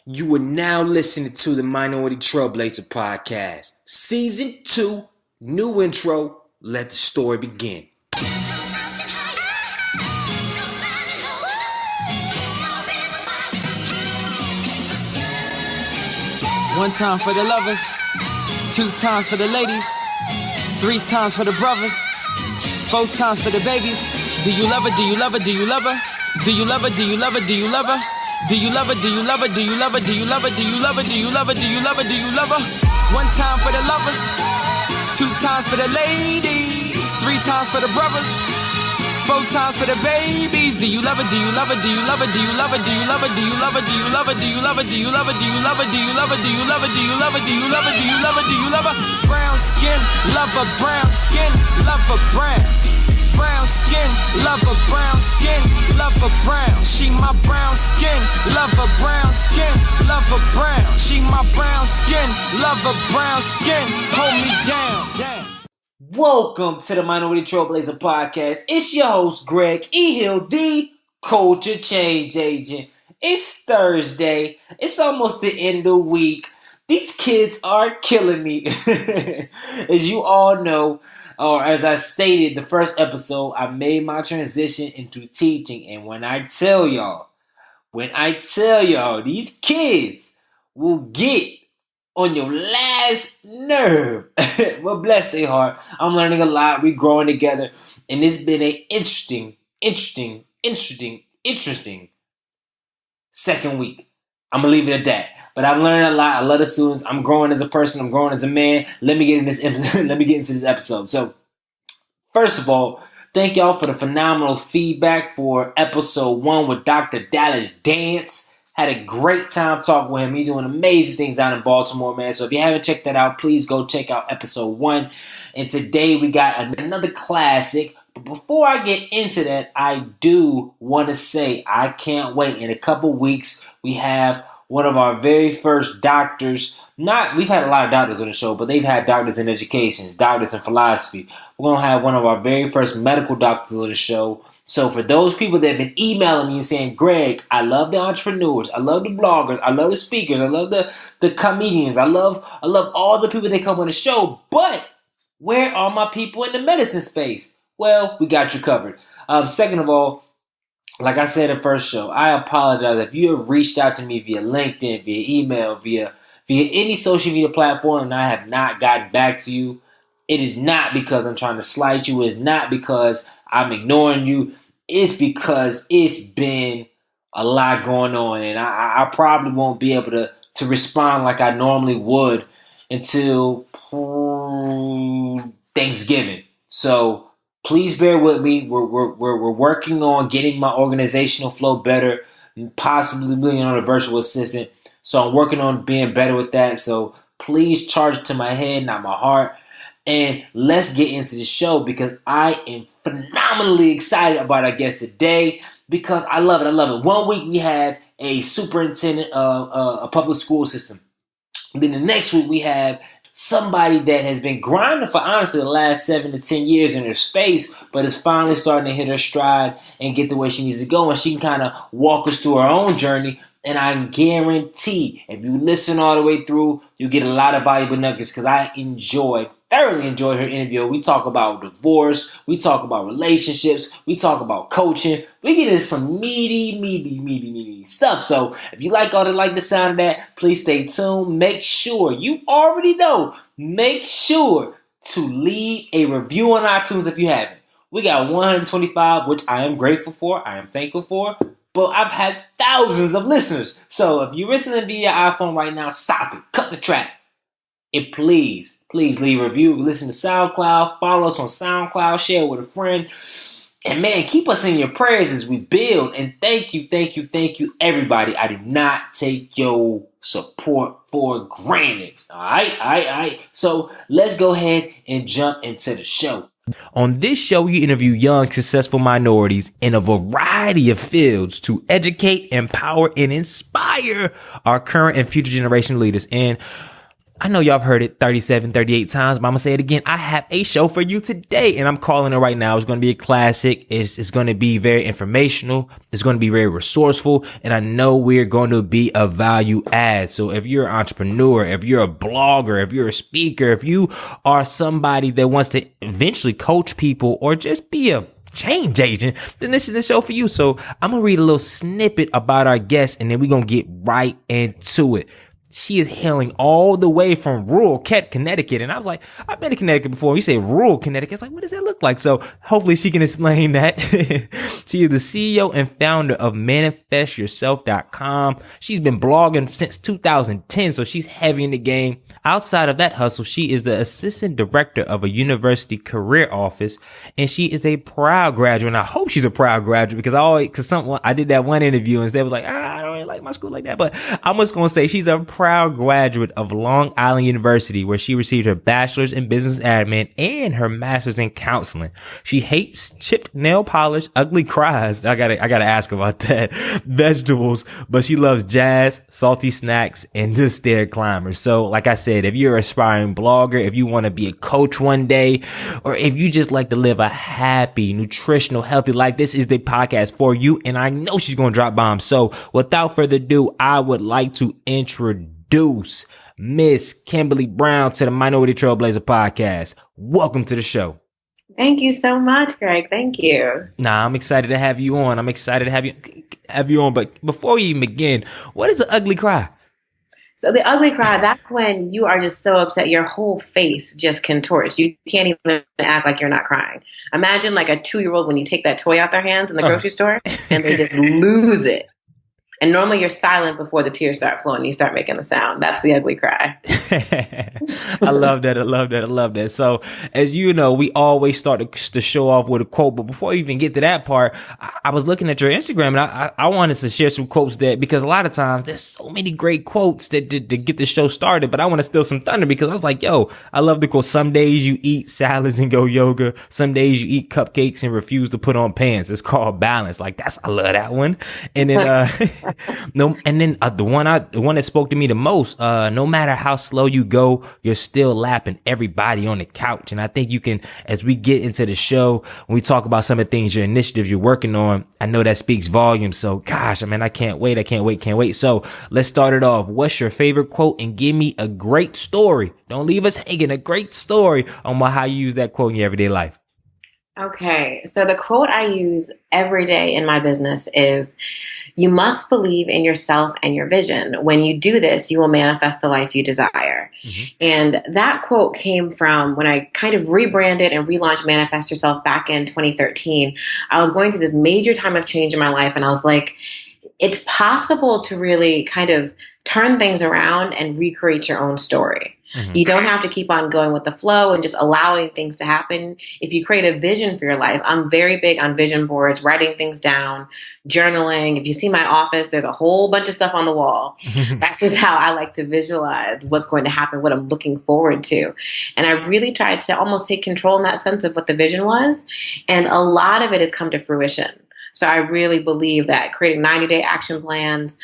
You are now listening to the Minority Trailblazer Podcast. Season 2, new intro, let the story begin. One time for the lovers, 2 times for the ladies, 3 times for the brothers, 4 times for the babies. Do you love her? Do you love her? Do you love her? Do you love her? Do you love her? Do you love her? Do you love her? Do you love her? Do you love her? Do you love her? Do you love her? Do you love her? Do you love her? Do you love her? 1 time for the lovers, 2 times for the ladies, 3 times for the brothers, 4 times for the babies. Do you love her? Do you love her? Do you love her? Do you love her? Do you love her? Do you love her? Do you love her? Do you love her? Do you love her? Do you love her? Do you love her? Do you love her? Do you love her? Do you love her? Do you love her? Do you love her? Brown skin, love her brown skin, love her brown. Brown skin, love her brown skin, love her brown. She my brown skin, love her brown skin, love her brown. She my brown skin, love her brown skin. Hold me down. Welcome to the Minority Trailblazer Podcast. It's your host, Greg E. Hill, the Culture Change Agent. It's Thursday. It's almost the end of the week. These kids are killing me. As you all know, or as I stated the first episode, I made my transition into teaching. And when I tell y'all, these kids will get on your last nerve. Well, bless their heart. I'm learning a lot. We're growing together. And it's been an interesting second week. I'm going to leave it at that. But I'm learning a lot. I love the students. I'm growing as a person. I'm growing as a man. Let me get into this episode. So, first of all, thank y'all for the phenomenal feedback for episode 1 with Dr. Dallas Dance. Had a great time talking with him. He's doing amazing things down in Baltimore, man. So if you haven't checked that out, please go check out episode 1. And today we got another classic. But before I get into that, I do want to say I can't wait. In a couple weeks, we have one of our very first doctors. We've had a lot of doctors on the show, but they've had doctors in education, doctors in philosophy. We're going to have one of our very first medical doctors on the show. So for those people that have been emailing me and saying, Greg, I love the entrepreneurs, I love the bloggers, I love the speakers, I love the comedians, I love all the people that come on the show, but where are my people in the medicine space? Well, we got you covered. Second of all, like I said in the first show, I apologize if you have reached out to me via LinkedIn, via email, via any social media platform, and I have not gotten back to you. It is not because I'm trying to slight you. It's not because I'm ignoring you. It's because it's been a lot going on, and I probably won't be able to respond like I normally would until Thanksgiving. So please bear with me. We're working on getting my organizational flow better, and possibly bringing on a virtual assistant. So I'm working on being better with that. So please charge it to my head, not my heart. And let's get into the show because I am phenomenally excited about our guest today because I love it. 1 week we have a superintendent of a public school system. Then the next week we have somebody that has been grinding for honestly the last 7 to 10 years in her space, but is finally starting to hit her stride and get the way she needs to go. And she can kind of walk us through her own journey. And I guarantee if you listen all the way through, you'll get a lot of valuable nuggets because I thoroughly enjoyed her interview. We talk about divorce. We talk about relationships. We talk about coaching. We get into some meaty stuff. So if you like the sound of that, please stay tuned. Make sure you already know. Make sure to leave a review on iTunes if you haven't. We got 125, which I am grateful for. I am thankful for. But I've had thousands of listeners. So if you're listening via iPhone right now, stop it. Cut the track. And please leave a review. Listen to SoundCloud. Follow us on SoundCloud. Share it with a friend. And man, keep us in your prayers as we build. And thank you, everybody. I do not take your support for granted. All right. So let's go ahead and jump into the show. On this show, you interview young, successful minorities in a variety of fields to educate, empower, and inspire our current and future generation leaders. And I know y'all have heard it 37, 38 times, but I'm going to say it again. I have a show for you today, and I'm calling it right now. It's going to be a classic. It's going to be very informational. It's going to be very resourceful, and I know we're going to be a value add. So if you're an entrepreneur, if you're a blogger, if you're a speaker, if you are somebody that wants to eventually coach people or just be a change agent, then this is the show for you. So I'm going to read a little snippet about our guest, and then we're going to get right into it. She is hailing all the way from rural Connecticut. And I was like, I've been to Connecticut before. You say rural Connecticut. It's like, what does that look like? So hopefully she can explain that. She is the CEO and founder of manifestyourself.com. She's been blogging since 2010. So she's heavy in the game. Outside of that hustle, she is the assistant director of a university career office. And she is a proud graduate. And I hope she's a proud graduate because I did that one interview and they was like, I don't really like my school like that. But I'm just going to say she's a proud graduate of Long Island University, where she received her bachelor's in business admin and her master's in counseling. She hates chipped nail polish, ugly cries. I gotta ask about that. Vegetables, but she loves jazz, salty snacks, and just stair climbers. So, like I said, if you're an aspiring blogger, if you want to be a coach one day, or if you just like to live a happy, nutritional, healthy life, this is the podcast for you. And I know she's gonna drop bombs. So, without further ado, I would like to introduce Miss Kimberly Brown to the Minority Trailblazer podcast. Welcome to the show. Thank you so much, Greg. Thank you. I'm excited to have you on. I'm excited to have you on. But before we even begin, what is an ugly cry? So the ugly cry, that's when you are just so upset, your whole face just contorts. You can't even act like you're not crying. Imagine like a 2-year-old when you take that toy out their hands in the grocery store and they just lose it. And normally you're silent before the tears start flowing and you start making the sound. That's the ugly cry. I love that. So, as you know, we always start to show off with a quote. But before we even get to that part, I was looking at your Instagram and I wanted to share some quotes because a lot of times there's so many great quotes that to get the show started. But I want to steal some thunder because I was like, yo, I love the quote. Some days you eat salads and go yoga. Some days you eat cupcakes and refuse to put on pants. It's called balance. Like I love that one. And then, the one that spoke to me the most, no matter how slow you go, you're still lapping everybody on the couch. And I think you can, as we get into the show, when we talk about some of the things, your initiatives you're working on, I know that speaks volumes. So gosh, I can't wait. So let's start it off. What's your favorite quote? And give me a great story. Don't leave us hanging. A great story on how you use that quote in your everyday life. Okay. So the quote I use every day in my business is, you must believe in yourself and your vision. When you do this, you will manifest the life you desire. Mm-hmm. And that quote came from when I kind of rebranded and relaunched Manifest Yourself back in 2013. I was going through this major time of change in my life. And I was like, it's possible to really kind of turn things around and recreate your own story. Mm-hmm. You don't have to keep on going with the flow and just allowing things to happen. If you create a vision for your life, I'm very big on vision boards, writing things down, journaling. If you see my office, there's a whole bunch of stuff on the wall. That's just how I like to visualize what's going to happen, what I'm looking forward to. And I really tried to almost take control in that sense of what the vision was. And a lot of it has come to fruition. So I really believe that creating 90-day action plans,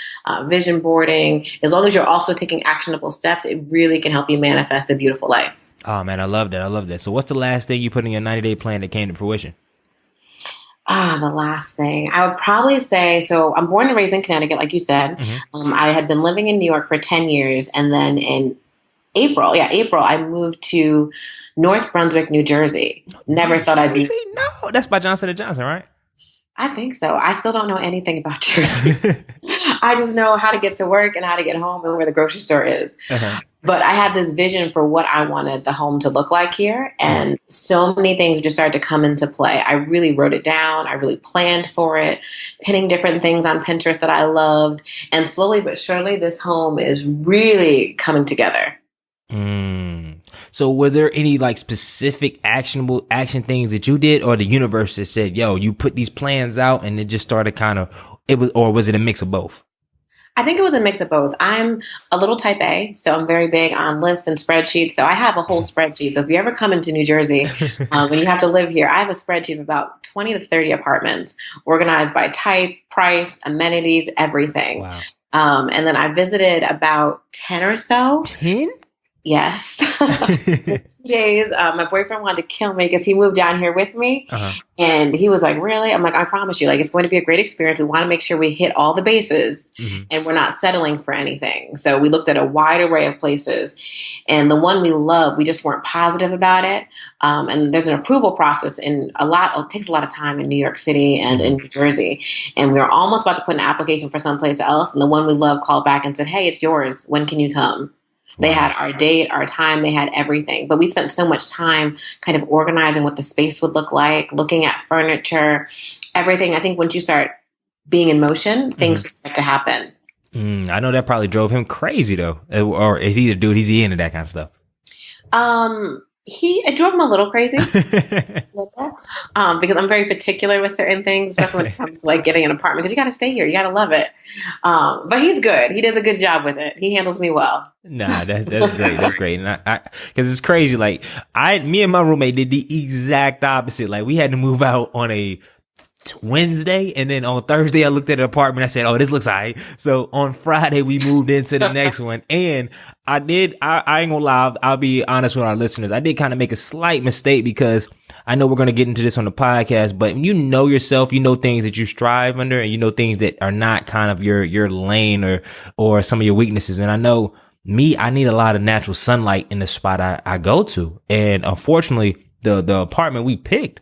vision boarding, as long as you're also taking actionable steps, it really can help you manifest a beautiful life. Oh, man, I love that. So what's the last thing you put in your 90-day plan that came to fruition? The last thing I would probably say, so I'm born and raised in Connecticut, like you said. Mm-hmm. I had been living in New York for 10 years. And then in April, I moved to North Brunswick, New Jersey. Never thought I'd be. No, that's by Johnson & Johnson, right? I think so. I still don't know anything about Jersey. I just know how to get to work and how to get home and where the grocery store is. Uh-huh. But I had this vision for what I wanted the home to look like here. And so many things just started to come into play. I really wrote it down. I really planned for it, pinning different things on Pinterest that I loved. And slowly but surely, this home is really coming together. So were there any like specific actionable action things that you did, or the universe just said, yo, you put these plans out and it just started was it a mix of both? I think it was a mix of both. I'm a little type A, so I'm very big on lists and spreadsheets. So I have a whole spreadsheet. So if you ever come into New Jersey, when you have to live here, I have a spreadsheet of about 20 to 30 apartments organized by type, price, amenities, everything. Wow. And then I visited about 10 or so. 10? Yes. 2 days. My boyfriend wanted to kill me because he moved down here with me. Uh-huh. And he was like, really? I'm like, I promise you, like, it's going to be a great experience. We want to make sure we hit all the bases Hmm. and we're not settling for anything. So we looked at a wide array of places. And the one we love, we just weren't positive about it. And there's an approval process it takes a lot of time in New York City and Hmm. in New Jersey. And we were almost about to put an application for someplace else. And the one we love called back and said, hey, it's yours. When can you come? They had Wow. our date, our time, they had everything. But we spent so much time kind of organizing what the space would look like, looking at furniture, everything. I think once you start being in motion, Hmm. things just start to happen. I know that probably drove him crazy though. Or is he the dude? Is he into that kind of stuff? It drove him a little crazy. Because I'm very particular with certain things, especially when it comes to like getting an apartment, because you got to stay here, you got to love it. But he's good. He does a good job with it. He handles me well. Nah, that's great. That's great. And I because it's crazy. Like me and my roommate did the exact opposite. Like we had to move out on a Wednesday, and then on Thursday I looked at an apartment. I said, "Oh, this looks alright." So on Friday we moved into the next one, and I ain't gonna lie. I'll be honest with our listeners. I did kind of make a slight mistake because I know we're gonna get into this on the podcast, but you know yourself, you know things that you strive under, and you know things that are not kind of your lane or some of your weaknesses. And I know me, I need a lot of natural sunlight in the spot I go to, and unfortunately, the apartment we picked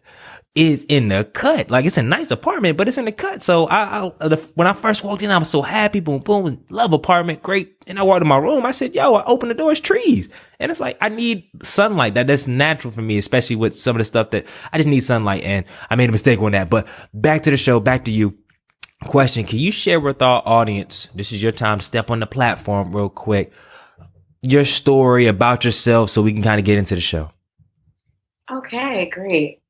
is in the cut. Like it's a nice apartment, but it's in the cut. So when I first walked in, I was so happy. Boom, boom. Love apartment. Great. And I walked in my room. I said, yo, I opened the door. It's trees. And it's like, I need sunlight. That's natural for me, especially with some of the stuff that I just need sunlight. And I made a mistake on that, but back to the show, back to you. Question. Can you share with our audience? This is your time to step on the platform real quick. Your story about yourself so we can kind of get into the show. Okay, great.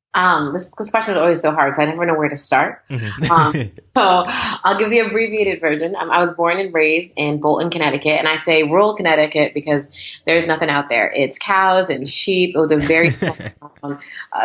This question is always so hard because I never know where to start. Mm-hmm. So I'll give the abbreviated version. I was born and raised in Bolton, Connecticut, and I say rural Connecticut because there's nothing out there. It's cows and sheep. It was a very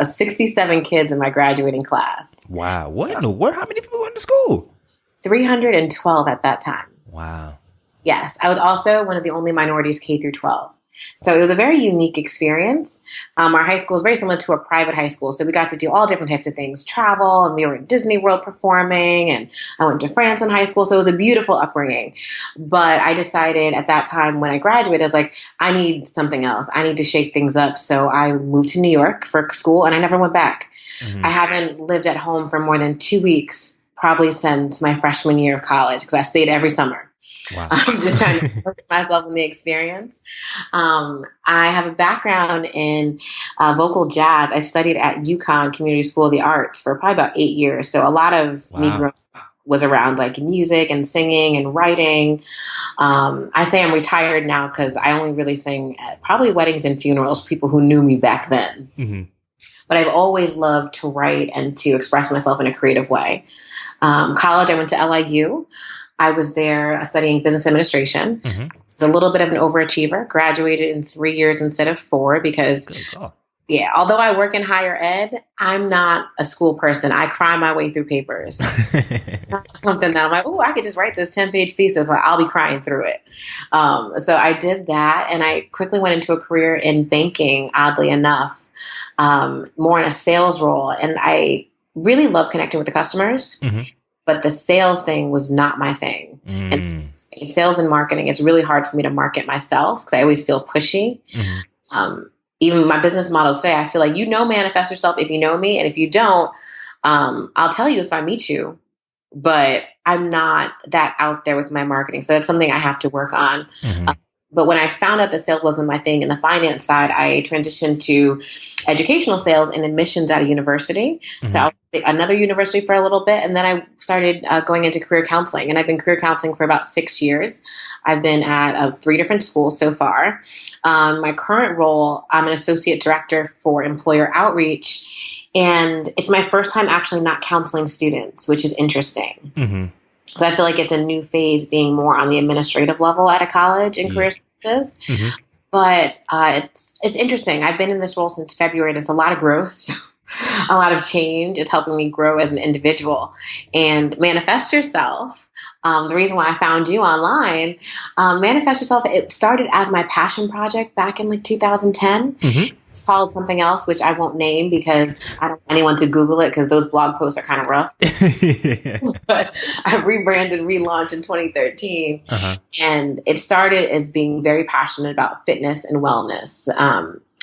67 kids in my graduating class. Wow. What in the world? How many people went to school? 312 at that time. Wow. Yes, I was also one of the only minorities K through 12. So it was a very unique experience. Our high school is very similar to a private high school. So we got to do all different types of things, travel, and we were at Disney World performing, and I went to France in high school. So it was a beautiful upbringing. But I decided at that time when I graduated, I was like, I need something else. I need to shake things up. So I moved to New York for school, and I never went back. Mm-hmm. I haven't lived at home for more than 2 weeks, probably since my freshman year of college, because I stayed every summer. Wow. I'm just trying to immerse myself in the experience. I have a background in vocal jazz. I studied at UConn Community School of the Arts for probably about 8 years. So a lot of me growing up was around like music and singing and writing. I say I'm retired now because I only really sing at probably weddings and funerals for people who knew me back then. Mm-hmm. But I've always loved to write and to express myself in a creative way. College, I went to LIU. I was there studying business administration. Mm-hmm. I was a little bit of an overachiever, graduated in 3 years instead of 4 because, yeah, although I work in higher ed, I'm not a school person. I cry my way through papers. Not something that I'm like, oh, I could just write this 10-page thesis. Like, I'll be crying through it. So I did that, and I quickly went into a career in banking, oddly enough, more in a sales role. And I really love connecting with the customers. Mm-hmm. But the sales thing was not my thing. And sales and marketing, it's really hard for me to market myself because I always feel pushy. Mm-hmm. Even my business model today, I feel like, manifest yourself if you know me. And if you don't, I'll tell you if I meet you. But I'm not that out there with my marketing. So that's something I have to work on. Mm-hmm. But when I found out that sales wasn't my thing in the finance side, I transitioned to educational sales and admissions at a university. Mm-hmm. So I was at another university for a little bit. And then I started going into career counseling. And I've been career counseling for about 6 years. I've been at 3 different schools so far. My current role, I'm an associate director for employer outreach. And it's my first time actually not counseling students, which is interesting. Mm-hmm. So I feel like it's a new phase being more on the administrative level at a college in career sciences. Mm-hmm. But it's interesting. I've been in this role since February, and it's a lot of growth, a lot of change. It's helping me grow as an individual and manifest yourself. The reason why I found you online, Manifest Yourself, it started as my passion project back in like 2010. Mm-hmm. It's called something else, which I won't name because I don't want anyone to Google it because those blog posts are kind of rough. But I rebranded, relaunched in 2013. Uh-huh. And it started as being very passionate about fitness and wellness.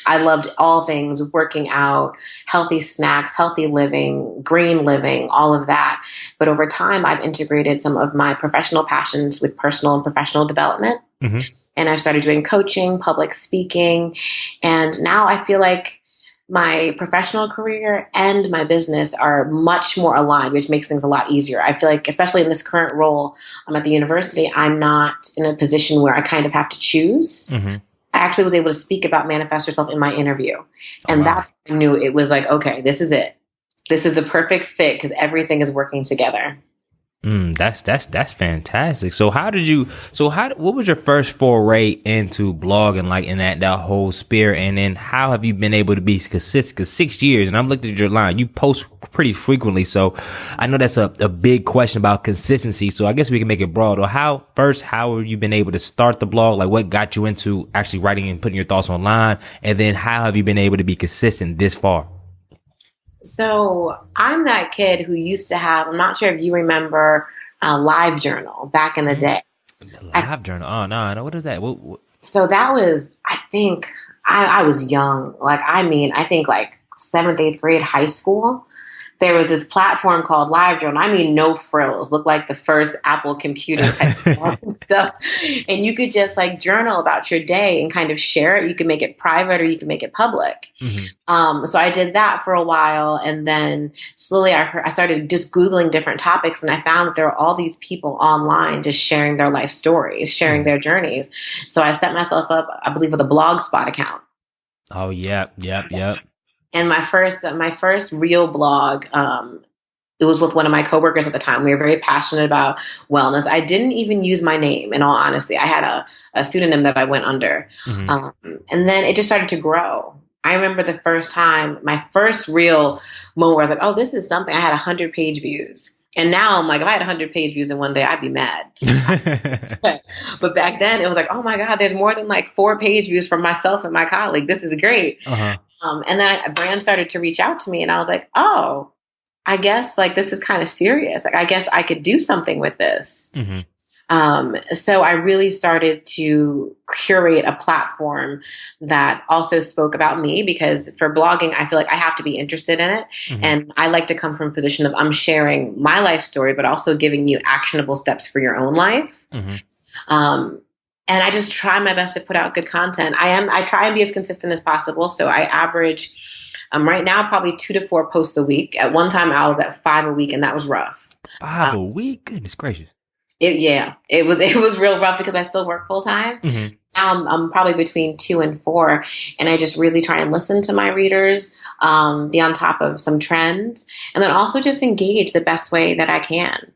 I loved all things working out, healthy snacks, healthy living, green living, all of that. But over time, I've integrated some of my professional passions with personal and professional development. Mm-hmm. And I started doing coaching, public speaking. And now I feel like my professional career and my business are much more aligned, which makes things a lot easier. I feel like, especially in this current role, I'm at the university, I'm not in a position where I kind of have to choose. Mm-hmm. I actually was able to speak about Manifest Yourself in my interview. And that's when I knew it was like, okay, this is it. This is the perfect fit because everything is working together. That's fantastic. So what was your first foray into blogging, like in that whole sphere? And then how have you been able to be consistent? Because 6 years, and I'm looking at your line, you post pretty frequently. So I know that's a big question about consistency. So I guess we can make it broad. Or how have you been able to start the blog? Like what got you into actually writing and putting your thoughts online? And then how have you been able to be consistent this far? So I'm that kid who used to have, I'm not sure if you remember Live Journal back in the day. Live Journal? Oh, no, I know. What is that? What? So that was, I think, I was young. I think like 7th, 8th grade high school. There was this platform called Live Journal. I mean, no frills. Looked like the first Apple computer type of stuff. And you could just like journal about your day and kind of share it. You could make it private or you could make it public. Mm-hmm. So I did that for a while. And then slowly I started just Googling different topics. And I found that there were all these people online just sharing their life stories, sharing their journeys. So I set myself up, I believe, with a Blogspot account. Oh, yep. And my first real blog, it was with one of my coworkers at the time. We were very passionate about wellness. I didn't even use my name, in all honesty. I had a pseudonym that I went under. Mm-hmm. And then it just started to grow. I remember the first time, my first real moment where I was like, oh, this is something. I had 100-page views. And now I'm like, if I had 100-page views in one day, I'd be mad. But back then it was like, oh my God, there's more than like 4-page views from myself and my colleague. This is great. Uh-huh. And then a brand started to reach out to me and I was like, oh, I guess like this is kind of serious. Like, I guess I could do something with this. Mm-hmm. So I really started to curate a platform that also spoke about me, because for blogging, I feel like I have to be interested in it. Mm-hmm. And I like to come from a position of I'm sharing my life story, but also giving you actionable steps for your own life. Mm-hmm. And I just try my best to put out good content. I try and be as consistent as possible. So I average right now probably 2 to 4 posts a week. At one time I was at 5 a week, and that was rough. 5 a week? Goodness gracious. It was real rough because I still work full time. Mm-hmm. Now I'm probably between 2 and 4, and I just really try and listen to my readers, be on top of some trends, and then also just engage the best way that I can.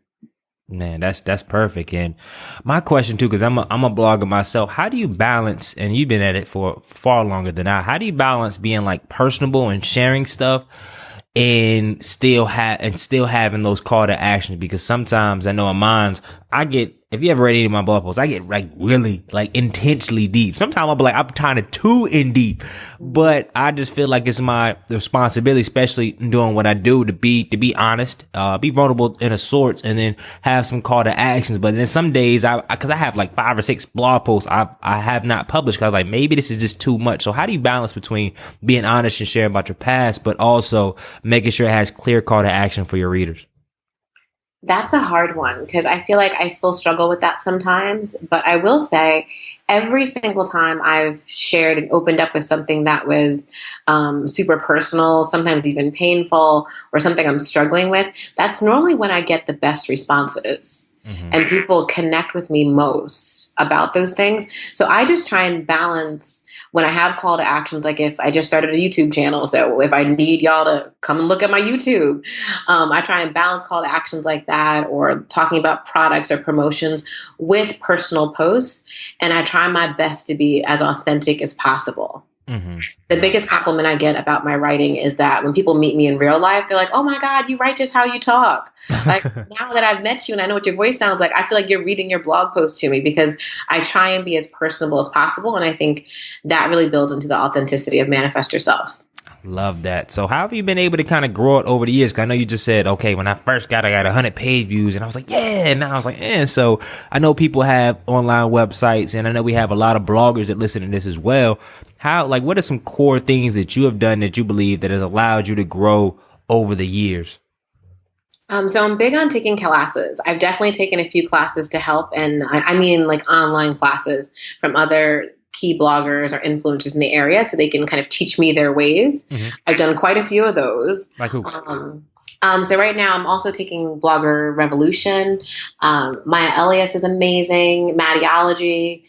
Man, that's perfect. And my question too, because I'm a blogger myself, how do you balance, and you've been at it for far longer than I, how do you balance being like personable and sharing stuff and still having those call to action? Because sometimes I know in mine, if you ever read any of my blog posts, I get like really like intensely deep. Sometimes I'll be like, I'm kind of too in deep, but I just feel like it's my responsibility, especially doing what I do, to be honest, be vulnerable in a sorts, and then have some call to actions. But then some days cause I have like 5 or 6 blog posts I have not published, cause like maybe this is just too much. So how do you balance between being honest and sharing about your past, but also making sure it has clear call to action for your readers? That's a hard one, because I feel like I still struggle with that sometimes. But I will say every single time I've shared and opened up with something that was super personal, sometimes even painful, or something I'm struggling with, that's normally when I get the best responses. Mm-hmm. And people connect with me most about those things. So I just try and balance when I have call to actions, like if I just started a YouTube channel, so if I need y'all to come and look at my YouTube, I try and balance call to actions like that, or talking about products or promotions with personal posts. And I try my best to be as authentic as possible. Mm-hmm. The biggest compliment I get about my writing is that when people meet me in real life, they're like, "Oh my God, you write just how you talk." Like now that I've met you and I know what your voice sounds like, I feel like you're reading your blog post to me because I try and be as personable as possible. And I think that really builds into the authenticity of Manifest Yourself. Love that. So how have you been able to kind of grow it over the years? Because I know you just said, okay, when I first I got 100 page views, and I was like, yeah. And now I was like, eh. So I know people have online websites, and I know we have a lot of bloggers that listen to this as well. What are some core things that you have done that you believe that has allowed you to grow over the years? So I'm big on taking classes. I've definitely taken a few classes to help, and I mean like online classes from other key bloggers or influencers in the area so they can kind of teach me their ways. Mm-hmm. I've done quite a few of those. Like who? So right now I'm also taking Blogger Revolution. Maya Elias is amazing. Mattyology.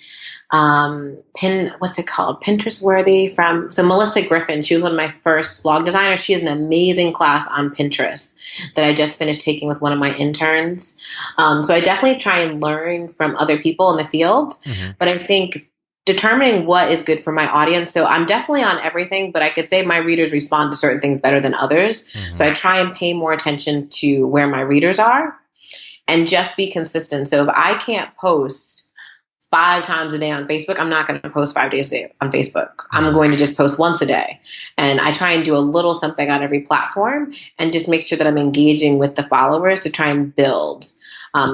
What's it called? Pinterest Worthy so Melissa Griffin, she was one of my first blog designers. She has an amazing class on Pinterest that I just finished taking with one of my interns. So I definitely try and learn from other people in the field, but I think determining what is good for my audience. So I'm definitely on everything, but I could say my readers respond to certain things better than others. So I try and pay more attention to where my readers are and just be consistent. So if I can't post 5 times a day on Facebook, I'm not going to post 5 days a day on Facebook. I'm going to just post once a day. And I try and do a little something on every platform and just make sure that I'm engaging with the followers to try and build.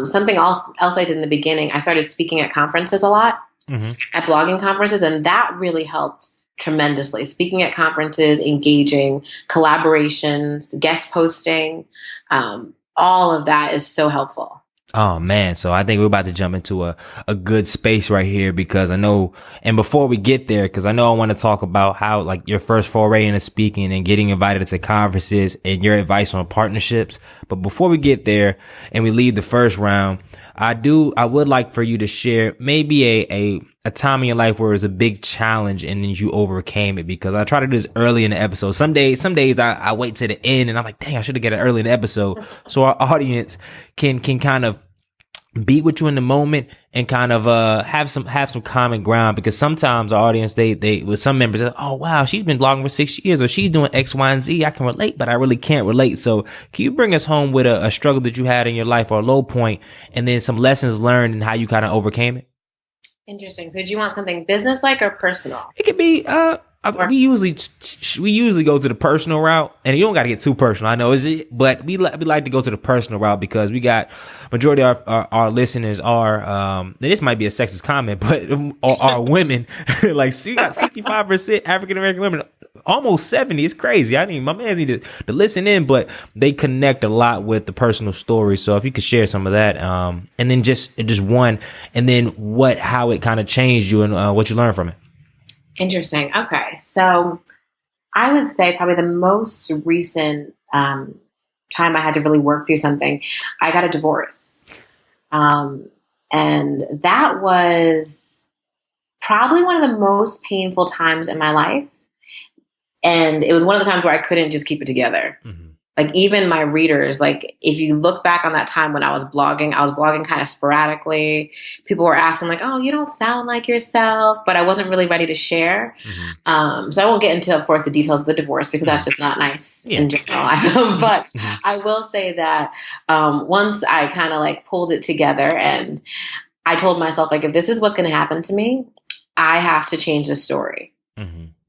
Something else I did in the beginning, I started speaking at conferences a lot. At blogging conferences, and that really helped tremendously. Speaking at conferences, engaging, collaborations, guest posting, all of that is so helpful. Oh man, so I think we're about to jump into a good space right here because I know, and before we get there, because I know I want to talk about how like your first foray into speaking and getting invited to conferences and your advice on partnerships. But before we get there and we leave the first round, I would like for you to share maybe a time in your life where it was a big challenge and then you overcame it, because I try to do this early in the episode. Some days I wait to the end and I'm like, dang, I should have got it early in the episode so our audience can kind of be with you in the moment and kind of have some common ground, because sometimes our audience they with some members, oh wow, she's been blogging for 6 years or she's doing X, Y, and Z. I can relate, but I really can't relate. So can you bring us home with a struggle that you had in your life or a low point, and then some lessons learned and how you kind of overcame it? Interesting. So do you want something business-like or personal? It could be, we usually go to the personal route, and you don't got to get too personal. I know, but we like to go to the personal route because we got majority of our listeners are, this might be a sexist comment, but are women. Like, we got 65% African American women, almost 70. It's crazy. My man need to listen in, but they connect a lot with the personal story. So if you could share some of that, and then just one, and then how it kind of changed you and what you learned from it. Interesting. Okay. So I would say probably the most recent time I had to really work through something, I got a divorce. And that was probably one of the most painful times in my life. And it was one of the times where I couldn't just keep it together. Like even my readers, like if you look back on that time when I was blogging kind of sporadically. People were asking like, oh, you don't sound like yourself, but I wasn't really ready to share. So I won't get into, of course, the details of the divorce because that's just not nice in general. But I will say that once I kind of like pulled it together and I told myself like, if this is what's going to happen to me, I have to change the story.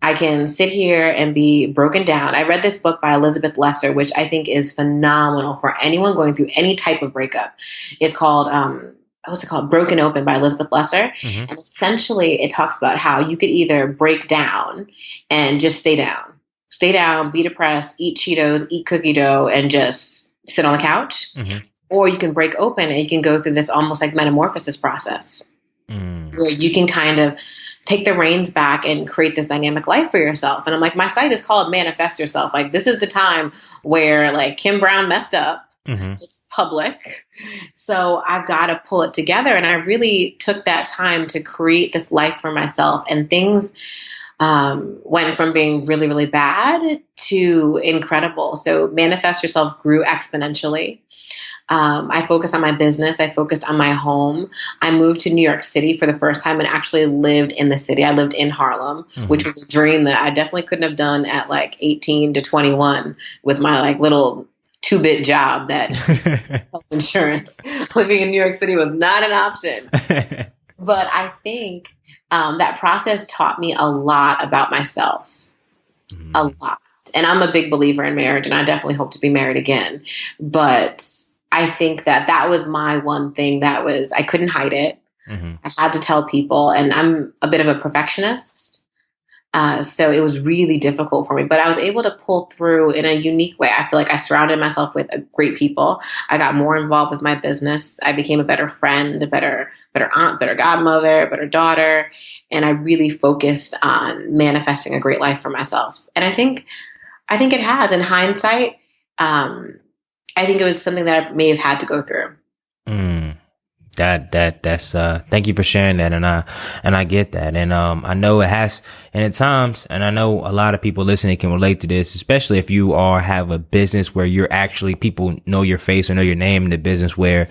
I can sit here and be broken down. I read this book by Elizabeth Lesser, which I think is phenomenal for anyone going through any type of breakup. It's called, Broken Open by Elizabeth Lesser. And essentially it talks about how you could either break down and just stay down, be depressed, eat Cheetos, eat cookie dough, and just sit on the couch. Or you can break open and you can go through this almost like metamorphosis process where you can kind of take the reins back and create this dynamic life for yourself. And I'm like, my site is called Manifest Yourself. Like this is the time where like Kim Brown messed up. It's public. So I've got to pull it together. And I really took that time to create this life for myself, and things went from being really, really bad to incredible. So Manifest Yourself grew exponentially. I focused on my business. I focused on my home. I moved to New York City for the first time and actually lived in the city. I lived in Harlem, which was a dream that I definitely couldn't have done at like 18 to 21 with my like little 2-bit job that health insurance. Living in New York City was not an option. But I think that process taught me a lot about myself, a lot. And I'm a big believer in marriage, and I definitely hope to be married again. But I think that was my one thing that was, I couldn't hide it. I had to tell people, and I'm a bit of a perfectionist. So it was really difficult for me, but I was able to pull through in a unique way. I feel like I surrounded myself with great people. I got more involved with my business. I became a better friend, a better aunt, better godmother, better daughter. And I really focused on manifesting a great life for myself. And I think it has, in hindsight. I think it was something that I may have had to go through. That's thank you for sharing that, and I get that, and I know it has, and at times, and I know a lot of people listening can relate to this, especially if you have a business where you're actually, people know your face or know your name in the business, where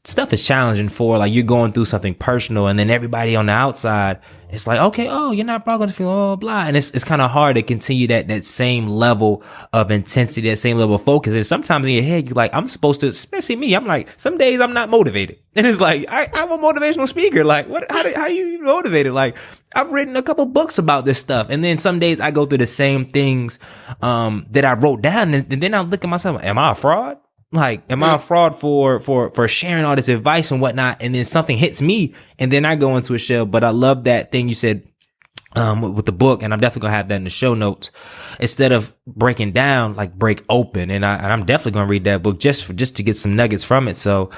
stuff is challenging for, like, you're going through something personal, and then everybody on the outside, it's like, okay, oh, you're not probably gonna feel, oh, blah. And it's kind of hard to continue that same level of intensity, that same level of focus. And sometimes in your head, you're like, I'm supposed to, especially me, I'm like, some days I'm not motivated. And it's like, I'm a motivational speaker. Like, how you motivated? Like, I've written a couple books about this stuff. And then some days I go through the same things, that I wrote down. And then I look at myself, am I a fraud? Like, am I a fraud for sharing all this advice and whatnot? And then something hits me, and then I go into a shell. But I love that thing you said, with the book, and I'm definitely gonna have that in the show notes. Instead of breaking down, like, break open. And I'm definitely gonna read that book just to get some nuggets from it. So,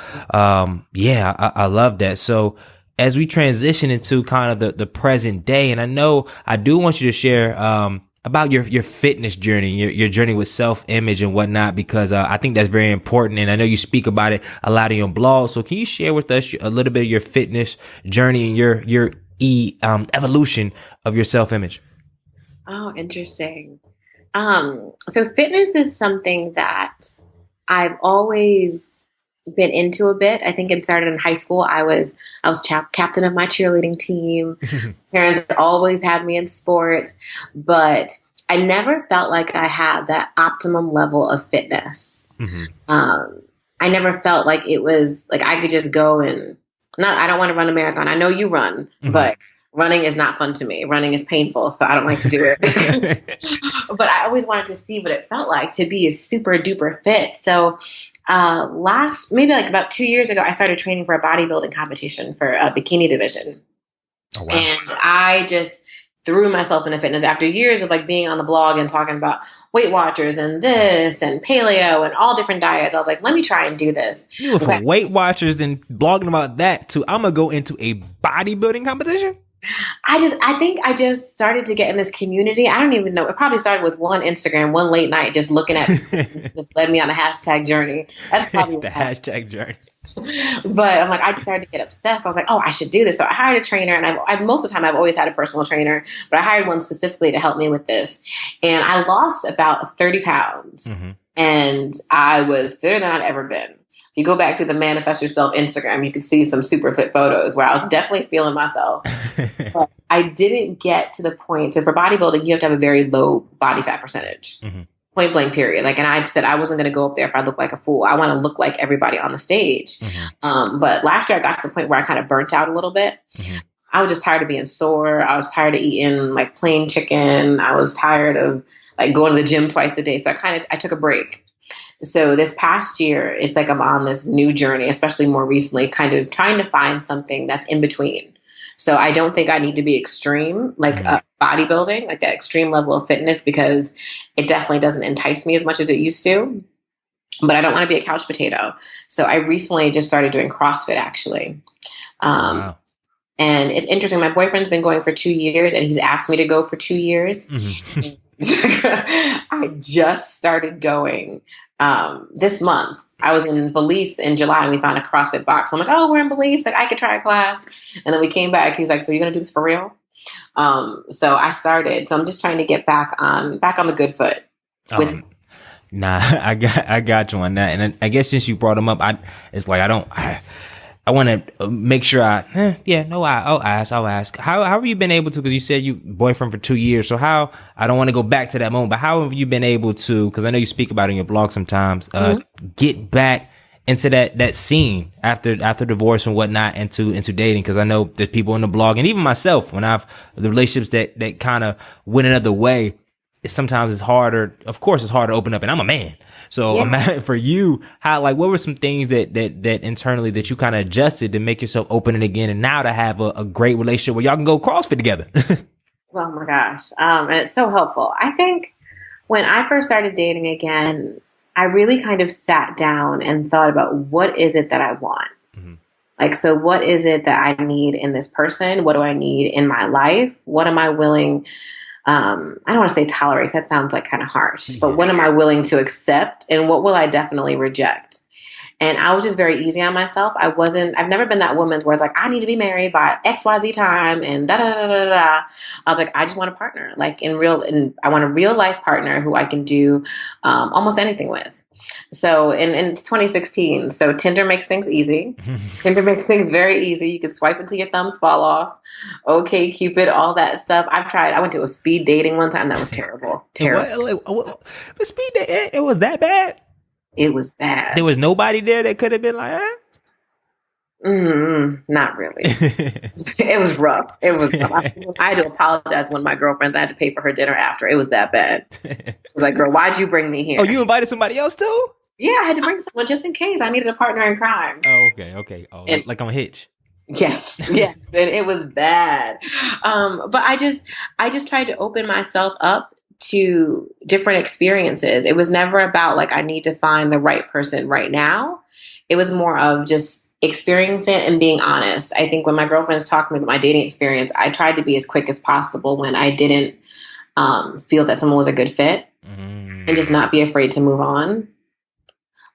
yeah, I love that. So as we transition into kind of the present day, and I know I do want you to share, about your fitness journey, your journey with self-image and whatnot, because I think that's very important. And I know you speak about it a lot in your blog. So can you share with us a little bit of your fitness journey and your evolution of your self-image? Oh, interesting. So fitness is something that I've always been into a bit. I think it started in high school. I was captain of my cheerleading team. Parents always had me in sports, but I never felt like I had that optimum level of fitness. I never felt like it was like I could just go and I don't want to run a marathon. I know you run, but running is not fun to me. Running is painful, so I don't like to do it. But I always wanted to see what it felt like to be super duper fit. So maybe like about 2 years ago, I started training for a bodybuilding competition for a bikini division. Oh, wow. And I just threw myself into fitness after years of like being on the blog and talking about Weight Watchers and this and paleo and all different diets. I was like, let me try and do this. You were from Weight Watchers and blogging about that to, I'm going to go into a bodybuilding competition? I think I just started to get in this community. I don't even know. It probably started with one Instagram, one late night, just looking at just led me on a hashtag journey. That's probably the hashtag journey. But I'm like, I just started to get obsessed. I was like, oh, I should do this. So I hired a trainer, and I've most of the time I've always had a personal trainer, but I hired one specifically to help me with this. And I lost about 30 pounds, and I was fitter than I'd ever been. You go back through the Manifest Yourself Instagram, you can see some super fit photos where I was definitely feeling myself. But I didn't get to the point. So for bodybuilding, you have to have a very low body fat percentage. Point blank, period. Like, and I said I wasn't going to go up there if I looked like a fool. I want to look like everybody on the stage. But last year I got to the point where I kind of burnt out a little bit. I was just tired of being sore. I was tired of eating like plain chicken. I was tired of like going to the gym twice a day. So I took a break. So this past year, it's like I'm on this new journey, especially more recently, kind of trying to find something that's in between. So I don't think I need to be extreme, like bodybuilding, like that extreme level of fitness, because it definitely doesn't entice me as much as it used to. But I don't want to be a couch potato. So I recently just started doing CrossFit, actually. Wow. And it's interesting. My boyfriend's been going for 2 years, and he's asked me to go for 2 years. I just started going this month. I was in Belize in July, and we found a CrossFit box. I'm like, oh, we're in Belize. Like, I could try a class. And then we came back. He's like, so you're going to do this for real? So I started. So I'm just trying to get back on the good foot with Nah, I got you on that. And I guess since you brought them up, I want to make sure I'll ask. How have you been able to, because you said you boyfriend for 2 years. So I don't want to go back to that moment, but how have you been able to, because I know you speak about it in your blog sometimes, get back into that scene after divorce and whatnot, into dating? Because I know there's people in the blog, and even myself, when the relationships that kind of went another way, sometimes it's harder. Of course, it's hard to open up, and I'm a man. So for you, what were some things that internally that you kind of adjusted to make yourself open it again, and now to have a great relationship where y'all can go CrossFit together? Oh my gosh. And it's so helpful. I think when I first started dating again, I really kind of sat down and thought about, what is it that I want? So what is it that I need in this person? What do I need in my life? What am I willing, I don't want to say tolerate, that sounds like kind of harsh, but what am I willing to accept, and what will I definitely reject? And I was just very easy on myself. I've never been that woman where it's like, I need to be married by XYZ time and da da da da da. I was like, I just want a partner, I want a real life partner who I can do almost anything with. So it's 2016. So Tinder makes things easy. Tinder makes things very easy. You can swipe until your thumbs fall off. Okay, Cupid, all that stuff. I've tried. I went to a speed dating one time. That was terrible. Terrible. But speed dating, it was that bad? It was bad. There was nobody there that could have been like, not really. It was rough. I had to apologize when my girlfriends, I had to pay for her dinner after. It was that bad. I was like, girl, why'd you bring me here? Oh, you invited somebody ose too? Yeah, I had to bring someone just in case. I needed a partner in crime. Oh, okay. Oh, and, like on Hitch. Yes. And it was bad. But I just tried to open myself up to different experiences. It was never about I need to find the right person right now. It was more of just experiencing it and being honest. I think when my girlfriends talked to me about my dating experience, I tried to be as quick as possible when I didn't feel that someone was a good fit, and just not be afraid to move on.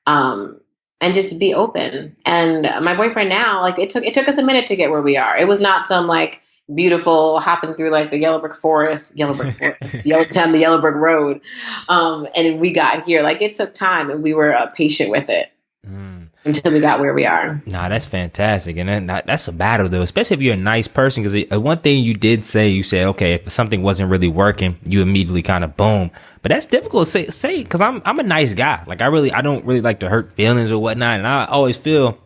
And just be open. And my boyfriend now, it took us a minute to get where we are. It was not some beautiful hopping through the Yellow Brick Forest, down the Yellow Brick Road. And we got here. It took time, and we were patient with it until we got where we are. Nah, that's fantastic. And that's a battle though, especially if you're a nice person. Because one thing you did say, you said, okay, if something wasn't really working, you immediately kind of boom. But that's difficult to say, because I'm a nice guy. I don't really like to hurt feelings or whatnot. And I always feel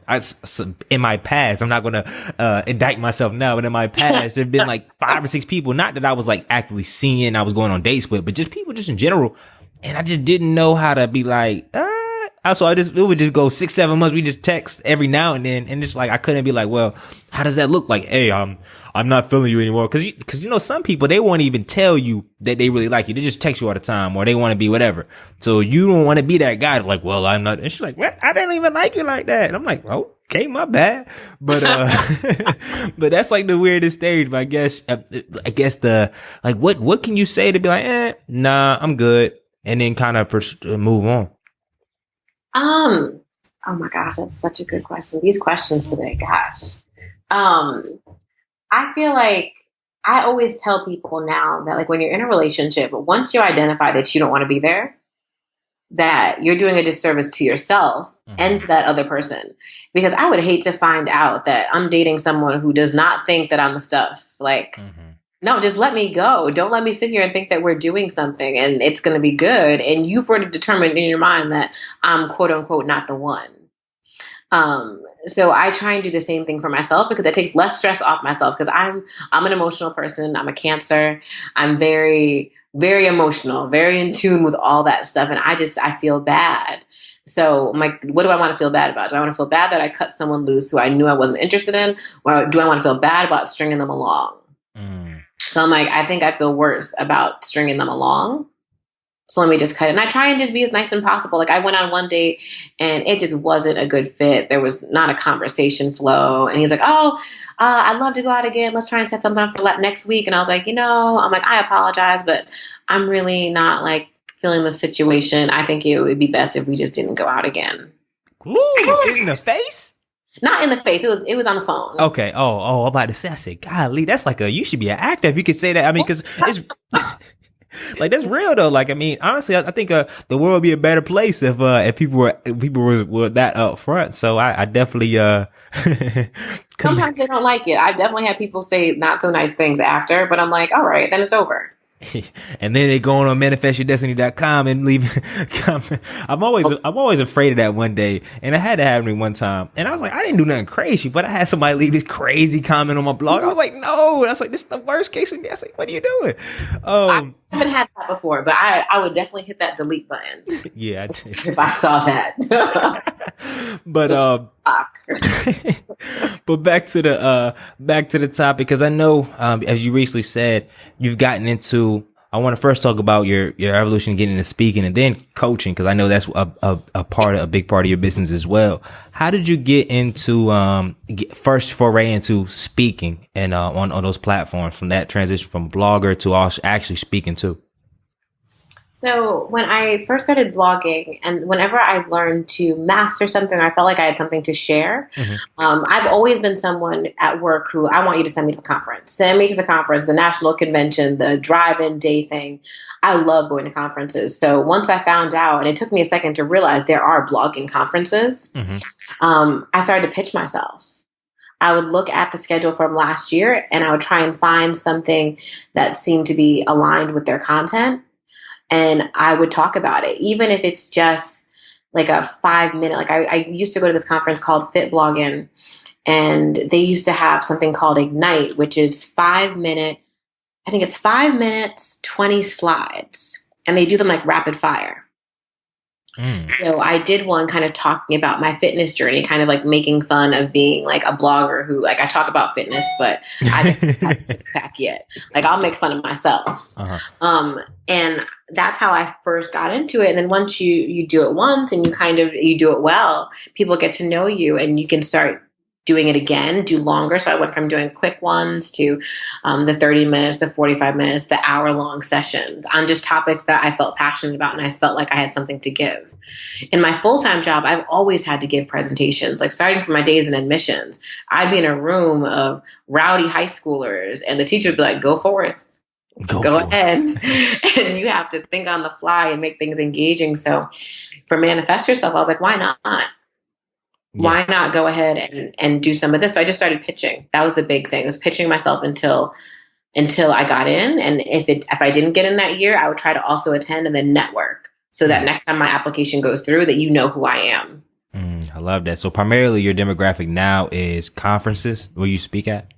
in my past, I'm not going to indict myself now, but in my past, there've been 5 or 6 people, not that I was actively seeing, I was going on dates with, but just people just in general. And I just didn't know how to be so it would just go 6-7 months. We just text every now and then, and just I couldn't be well, how does that look? Hey, I'm not feeling you anymore. Cause some people, they won't even tell you that they really like you. They just text you all the time, or they want to be whatever. So you don't want to be that guy well, I'm not. And she's like, well, I didn't even like you like that. And I'm like, okay, my bad. But, but that's the weirdest stage. But I guess the, what can you say to be nah, I'm good. And then kind of move on. Oh my gosh, that's such a good question. These questions today, gosh. I feel I always tell people now that when you're in a relationship, once you identify that you don't want to be there, that you're doing a disservice to yourself and to that other person. Because I would hate to find out that I'm dating someone who does not think that I'm the stuff. No, just let me go. Don't let me sit here and think that we're doing something and it's going to be good. And you've already determined in your mind that I'm quote unquote not the one. So I try and do the same thing for myself, because it takes less stress off myself, because I'm an emotional person. I'm a Cancer. I'm very, very emotional, very in tune with all that stuff. And I feel bad. So what do I want to feel bad about? Do I want to feel bad that I cut someone loose who I knew I wasn't interested in? Or do I want to feel bad about stringing them along? So I'm I think I feel worse about stringing them along. So let me just cut it. And I try and just be as nice as possible. I went on one date and it just wasn't a good fit. There was not a conversation flow. And he's like, I'd love to go out again. Let's try and set something up for next week. And I was I apologize, but I'm really not feeling the situation. I think it would be best if we just didn't go out again. Ooh, in the face? Not in the face. It was on the phone. Okay. I'm about to say, I said, golly, that's you should be an actor if you could say that. I mean, because Like, that's real though. Like, I mean, honestly, I think the world would be a better place if people were that upfront. So I definitely Sometimes they don't like it. I definitely had people say not so nice things after, but I'm like, all right, then it's over. And then they go on manifestyourdestiny.com and leave comment. I'm always afraid of that one day. And it had to happen to me one time. And I was like, I didn't do nothing crazy, but I had somebody leave this crazy comment on my blog. I was like, no. I was like, this is the worst case scenario. I was like, what are you doing? I haven't had that before, but I would definitely hit that delete button. Yeah, I did. If I saw that. But but back to the topic, because I know as you recently said, you've gotten into. I want to first talk about your evolution, getting into speaking, and then coaching, because I know that's a big part of your business as well. How did you get into first foray into speaking and on those platforms, from that transition from blogger to actually speaking too? So when I first started blogging, and whenever I learned to master something, I felt like I had something to share. Mm-hmm. I've always been someone at work who, I want you to send me to the conference. Send me to the conference, the national convention, the drive-in day thing. I love going to conferences. So once I found out, and it took me a second to realize there are blogging conferences, mm-hmm. I started to pitch myself. I would look at the schedule from last year, and I would try and find something that seemed to be aligned with their content. And I would talk about it, even if it's just like a 5-minute, like I used to go to this conference called Fit Blogging, and they used to have something called Ignite, which is 5 minutes, 20 slides, and they do them like rapid fire. So I did one kind of talking about my fitness journey, kind of like making fun of being like a blogger who, like, I talk about fitness, but I don't have a six pack yet. Like, I'll make fun of myself. Uh-huh. And that's how I first got into it. And then once you do it once and you do it well, people get to know you, and you can start doing it again, do longer. So I went from doing quick ones to the 30 minutes, the 45 minutes, the hour-long sessions on just topics that I felt passionate about, and I felt like I had something to give. In my full-time job, I've always had to give presentations. Like, starting from my days in admissions, I'd be in a room of rowdy high schoolers, and the teacher would be like, go forth. Go ahead. And you have to think on the fly and make things engaging. So for Manifest Yourself, I was like, why not? Yeah. Why not go ahead and do some of this? So I just started pitching. That was the big thing. It was pitching myself until I got in. And if I didn't get in that year, I would try to also attend and then network, so that next time my application goes through, that you know who I am. I love that. So primarily your demographic now is conferences where you speak at?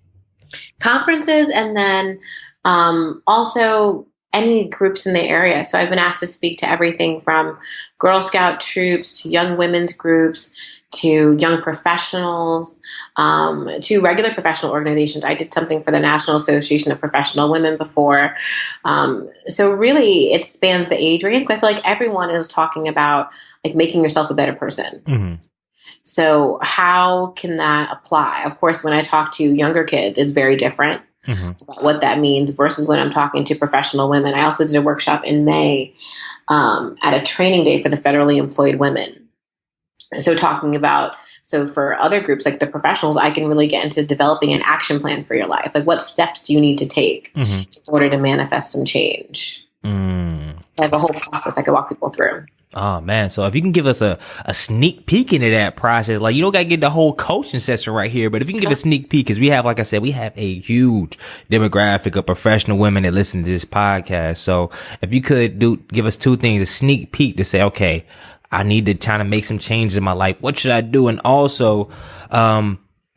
Conferences, and then also any groups in the area. So I've been asked to speak to everything from Girl Scout troops to young women's groups to young professionals, to regular professional organizations. I did something for the National Association of Professional Women before. So really it spans the age range. I feel like everyone is talking about like making yourself a better person. Mm-hmm. So how can that apply? Of course, when I talk to younger kids, it's very different. Mm-hmm. About what that means versus when I'm talking to professional women. I also did a workshop in May at a training day for the federally employed women. So talking about, so for other groups like the professionals, I can really get into developing an action plan for your life. Like, what steps do you need to take in order to manifest some change? I have a whole process I could walk people through. Oh man. So if you can give us a sneak peek into that process, like, you don't got to get the whole coaching session right here, but if you can give a sneak peek, because we have, like I said, we have a huge demographic of professional women that listen to this podcast. So if you could give us two things, a sneak peek to say, okay, I need to kind of make some changes in my life. What should I do? And also,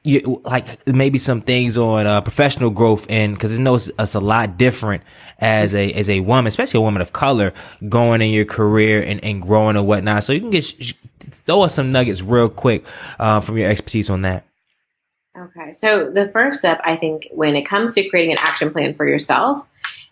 like maybe some things on professional growth, and because it's a lot different as a woman, especially a woman of color, going in your career and growing and whatnot. So you can throw us some nuggets real quick from your expertise on that. Okay, so the first step, I think, when it comes to creating an action plan for yourself,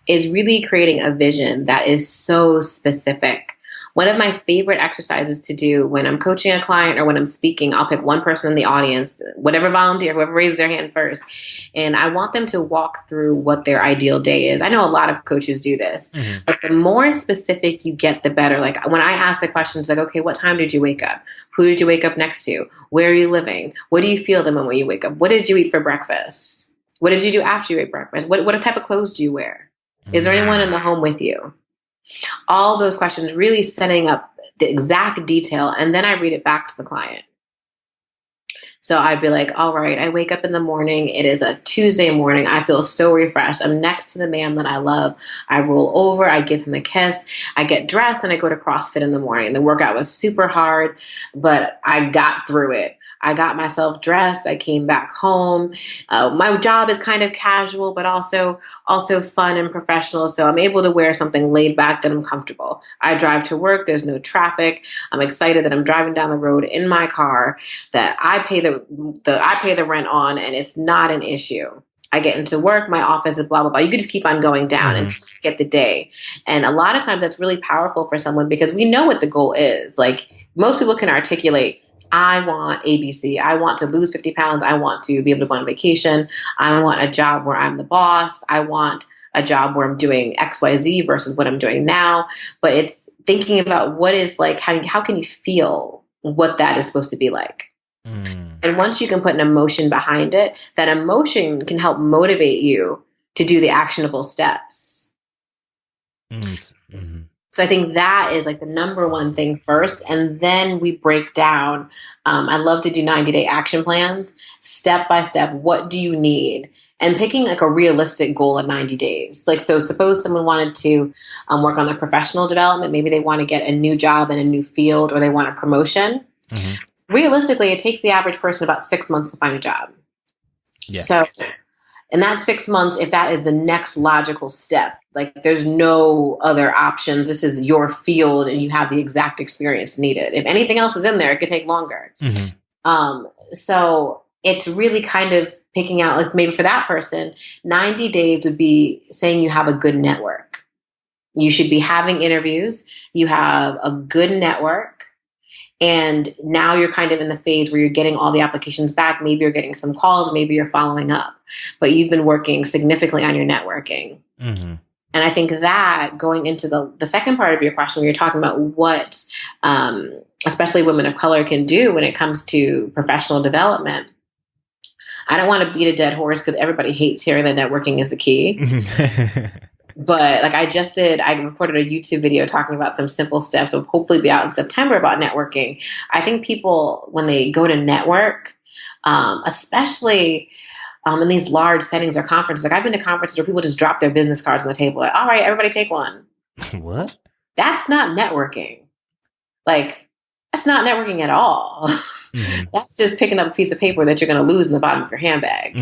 is really creating a vision that is so specific. One of my favorite exercises to do when I'm coaching a client or when I'm speaking, I'll pick one person in the audience, whatever volunteer, whoever raised their hand first, and I want them to walk through what their ideal day is. I know a lot of coaches do this, but the more specific you get, the better. Like, when I ask the questions like, okay, what time did you wake up? Who did you wake up next to? Where are you living? What do you feel the moment you wake up? What did you eat for breakfast? What did you do after you ate breakfast? What type of clothes do you wear? Is there anyone in the home with you? All those questions, really setting up the exact detail. And then I read it back to the client. So I'd be like, all right, I wake up in the morning. It is a Tuesday morning. I feel so refreshed. I'm next to the man that I love. I roll over. I give him a kiss. I get dressed and I go to CrossFit in the morning. The workout was super hard, but I got through it. I got myself dressed. I came back home. My job is kind of casual, but also fun and professional. So I'm able to wear something laid back that I'm comfortable. I drive to work. There's no traffic. I'm excited that I'm driving down the road in my car, that I pay the rent on, and it's not an issue. I get into work, my office is blah, blah, blah. You could just keep on going down and just get the day. And a lot of times that's really powerful for someone because we know what the goal is. Like most people can articulate, I want ABC. I want to lose 50 pounds. I want to be able to go on vacation. I want a job where I'm the boss. I want a job where I'm doing XYZ versus what I'm doing now. But it's thinking about what is like, how can you feel what that is supposed to be like? And once you can put an emotion behind it, that emotion can help motivate you to do the actionable steps. So I think that is like the number one thing first. And then we break down. I love to do 90-day action plans, step by step. What do you need? And picking like a realistic goal of 90 days. Like, so suppose someone wanted to work on their professional development. Maybe they want to get a new job in a new field, or they want a promotion. Realistically, it takes the average person about 6 months to find a job. Yeah. So in that 6 months, if that is the next logical step, like there's no other options, this is your field and you have the exact experience needed. If anything else is in there, it could take longer. So it's really kind of picking out, like maybe for that person, 90 days would be saying you have a good network. You should be having interviews. You have a good network. And now you're kind of in the phase where you're getting all the applications back. Maybe you're getting some calls. Maybe you're following up. But you've been working significantly on your networking. And I think that going into the second part of your question, where you're talking about what especially women of color can do when it comes to professional development, I don't want to beat a dead horse because everybody hates hearing that networking is the key. But like I recorded a YouTube video talking about some simple steps. Will hopefully be out in September about networking. I think people, when they go to network, especially in these large settings or conferences, like I've been to conferences where people just drop their business cards on the table. Like, all right, everybody take one. What? That's not networking. Like, that's not networking at all. That's just picking up a piece of paper that you're going to lose in the bottom of your handbag.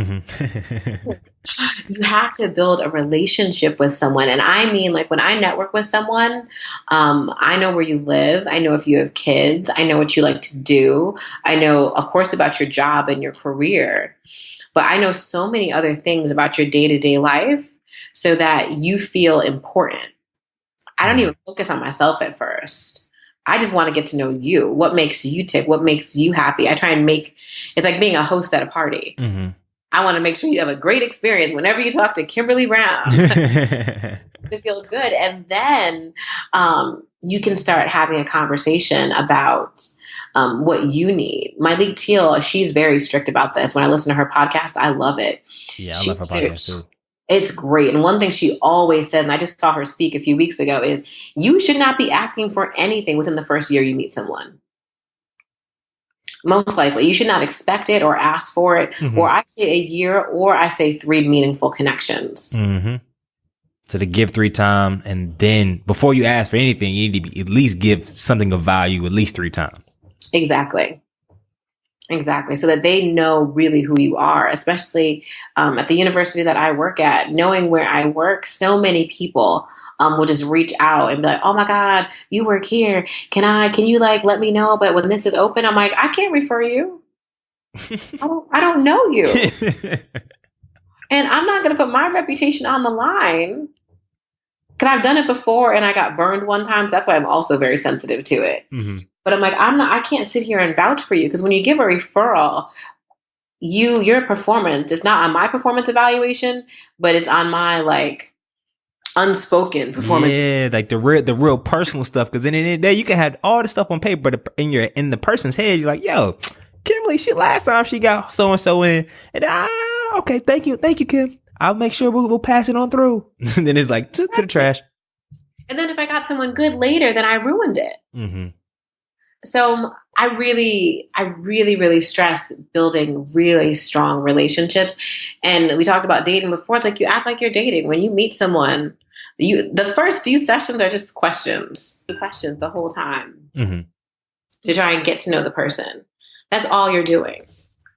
You have to build a relationship with someone. And I mean, like when I network with someone, I know where you live. I know if you have kids. I know what you like to do. I know, of course, about your job and your career. But I know so many other things about your day-to-day life so that you feel important. I don't even focus on myself at first. I just want to get to know you. What makes you tick? What makes you happy? I try and it's like being a host at a party. I want to make sure you have a great experience whenever you talk to Kimberly Brown to feel good. And then you can start having a conversation about what you need. Myleik Teele, she's very strict about this. When I listen to her podcast, I love it. Yeah, I love her podcast too. It's great. And one thing she always says, and I just saw her speak a few weeks ago, is you should not be asking for anything within the first year you meet someone. Most likely. You should not expect it or ask for it. Or I say a year, or I say 3 meaningful connections. So to give 3 times, and then before you ask for anything, you need to at least give something of value at least 3 times. Exactly. So that they know really who you are, especially at the university that I work at. Knowing where I work, so many people will just reach out and be like, oh my God, you work here. Can you like let me know? But when this is open, I'm like, I can't refer you. I don't know you. And I'm not going to put my reputation on the line. Because I've done it before and I got burned one time. So that's why I'm also very sensitive to it. But I'm like, I can't sit here and vouch for you. Because when you give a referral, your performance, it's not on my performance evaluation, but it's on my like unspoken performance. Yeah, like the real personal stuff. Because in the end of the day, you can have all the stuff on paper, but in the person's head, you're like, yo, Kimberly, last time she got so and so in, and okay, thank you, Kim. I'll make sure we'll pass it on through. And then it's like to the trash. And then if I got someone good later, then I ruined it. Mm-hmm. So I really, really stress building really strong relationships. And we talked about dating before. It's like you act like you're dating. When you meet someone, the first few sessions are just questions the whole time to try and get to know the person. That's all you're doing.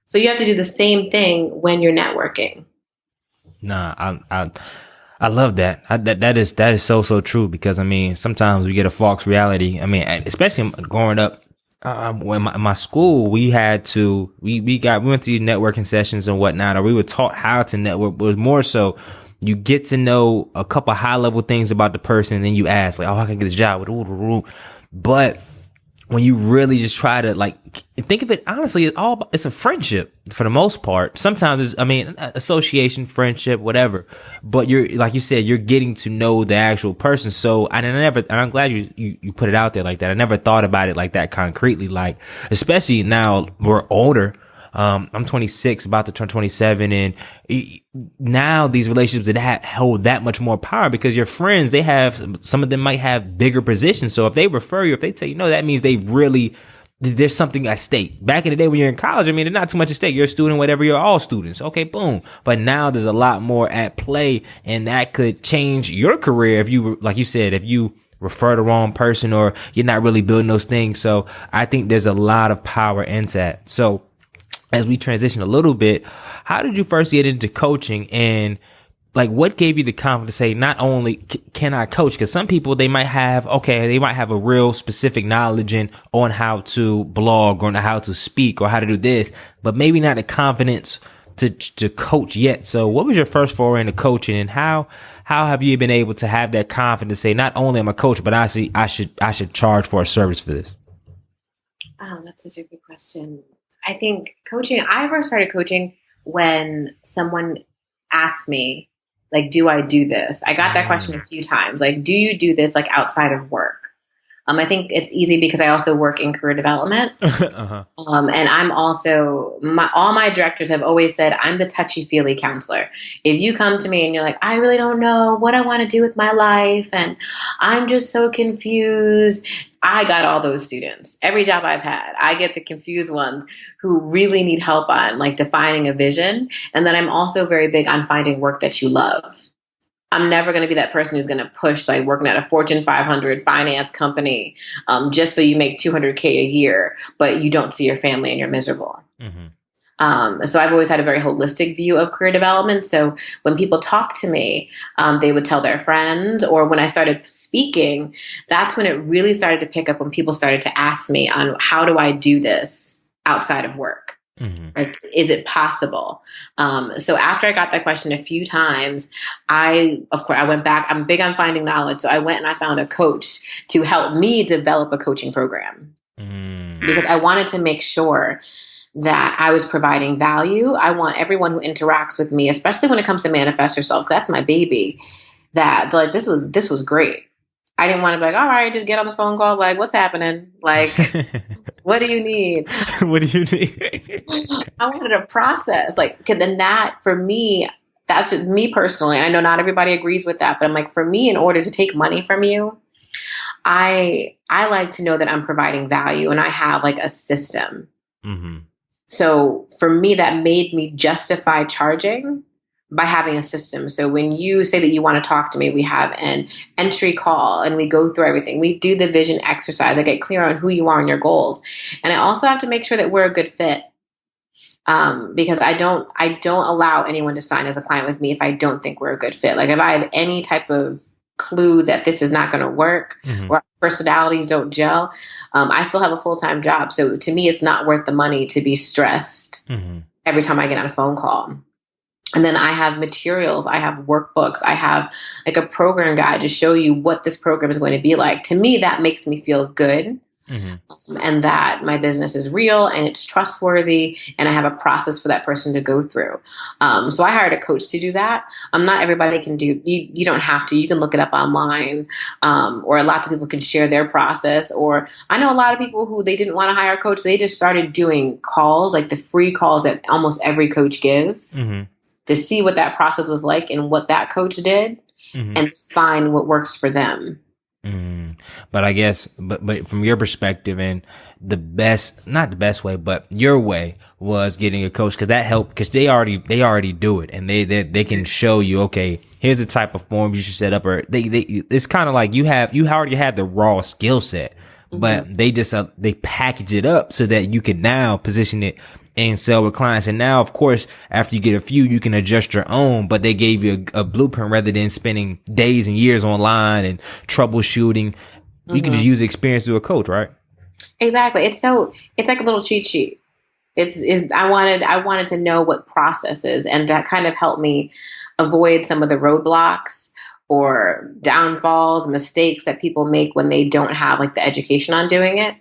So you have to do the same thing when you're networking. Nah, I love that. That is so true, because I mean, sometimes we get a false reality. I mean, especially growing up, when my school, we had to, we went to these networking sessions and whatnot, or we were taught how to network. But it was more so, you get to know a couple high level things about the person, and then you ask like, oh, I can get this job. But when you really just try to like think of it honestly, it's a friendship for the most part. Sometimes it's, association, friendship, whatever. But you're, like you said, you're getting to know the actual person. So, and I'm glad you put it out there like that. I never thought about it like that concretely. Like, especially now we're older. I'm 26, about to turn 27, and now these relationships that hold that much more power, because your friends, some of them might have bigger positions. So if they refer you, if they tell you no, that means there's something at stake. Back in the day when you're in college, I mean, there's not too much at stake. You're a student, whatever, you're all students. Okay, boom. But now there's a lot more at play, and that could change your career if you, like you said, if you refer the wrong person or you're not really building those things. So I think there's a lot of power into that. So as we transition a little bit, how did you first get into coaching, and like what gave you the confidence to say, not only can I coach, because some people, they might have a real specific knowledge on how to blog or on how to speak or how to do this, but maybe not the confidence to coach yet. So what was your first foray into coaching, and how have you been able to have that confidence to say, not only am I a coach, but I should charge for a service for this? Oh, that's such a good question. I think I first started coaching when someone asked me, like, do I do this? I got that question a few times. Like, do you do this like outside of work? I think it's easy because I also work in career development. And I'm also, all my directors have always said, I'm the touchy-feely counselor. If you come to me and you're like, I really don't know what I want to do with my life, and I'm just so confused, I got all those students. Every job I've had, I get the confused ones who really need help on like defining a vision. And then I'm also very big on finding work that you love. I'm never going to be that person who's going to push like working at a Fortune 500 finance company just so you make $200K a year, but you don't see your family and you're miserable. So I've always had a very holistic view of career development. So when people talk to me, they would tell their friends, or when I started speaking, that's when it really started to pick up, when people started to ask me on how do I do this outside of work? Like, is it possible? So after I got that question a few times, I went back. I'm big on finding knowledge. So I went and I found a coach to help me develop a coaching program because I wanted to make sure that I was providing value. I want everyone who interacts with me, especially when it comes to Manifest Yourself, that's my baby, that like, this was great. I didn't want to be like, all right, just get on the phone call. Like, what's happening? Like, what do you need? What do you need? I wanted a process. Like, then that for me, that's just me personally. I know not everybody agrees with that, but I'm like, for me, in order to take money from you, I like to know that I'm providing value and I have like a system. So for me, that made me justify charging by having a system. So when you say that you want to talk to me, we have an entry call and we go through everything. We do the vision exercise. I get clear on who you are and your goals. And I also have to make sure that we're a good fit. Because I don't allow anyone to sign as a client with me if I don't think we're a good fit. Like if I have any type of clue that this is not going to work or personalities don't gel, I still have a full-time job. So to me, it's not worth the money to be stressed every time I get on a phone call. And then I have materials, I have workbooks, I have like a program guide to show you what this program is going to be like. To me, that makes me feel good. And that my business is real and it's trustworthy and I have a process for that person to go through. So I hired a coach to do that. Not everybody can do, you don't have to, you can look it up online, or lots of people can share their process. Or I know a lot of people who they didn't want to hire a coach. They just started doing calls, like the free calls that almost every coach gives to see what that process was like and what that coach did and find what works for them. But I guess, but from your perspective, and the best, not the best way, but your way was getting a coach, because that helped, because they already do it, and they can show you, okay, here's the type of form you should set up, or it's kind of like you already had the raw skill set, but they just they package it up so that you can now position it and sell with clients. And now, of course, after you get a few, you can adjust your own, but they gave you a blueprint rather than spending days and years online and troubleshooting. You can just use the experience to a coach, right? Exactly. It's like a little cheat sheet. I wanted to know what processes, and that kind of helped me avoid some of the roadblocks or downfalls, mistakes that people make when they don't have like the education on doing it.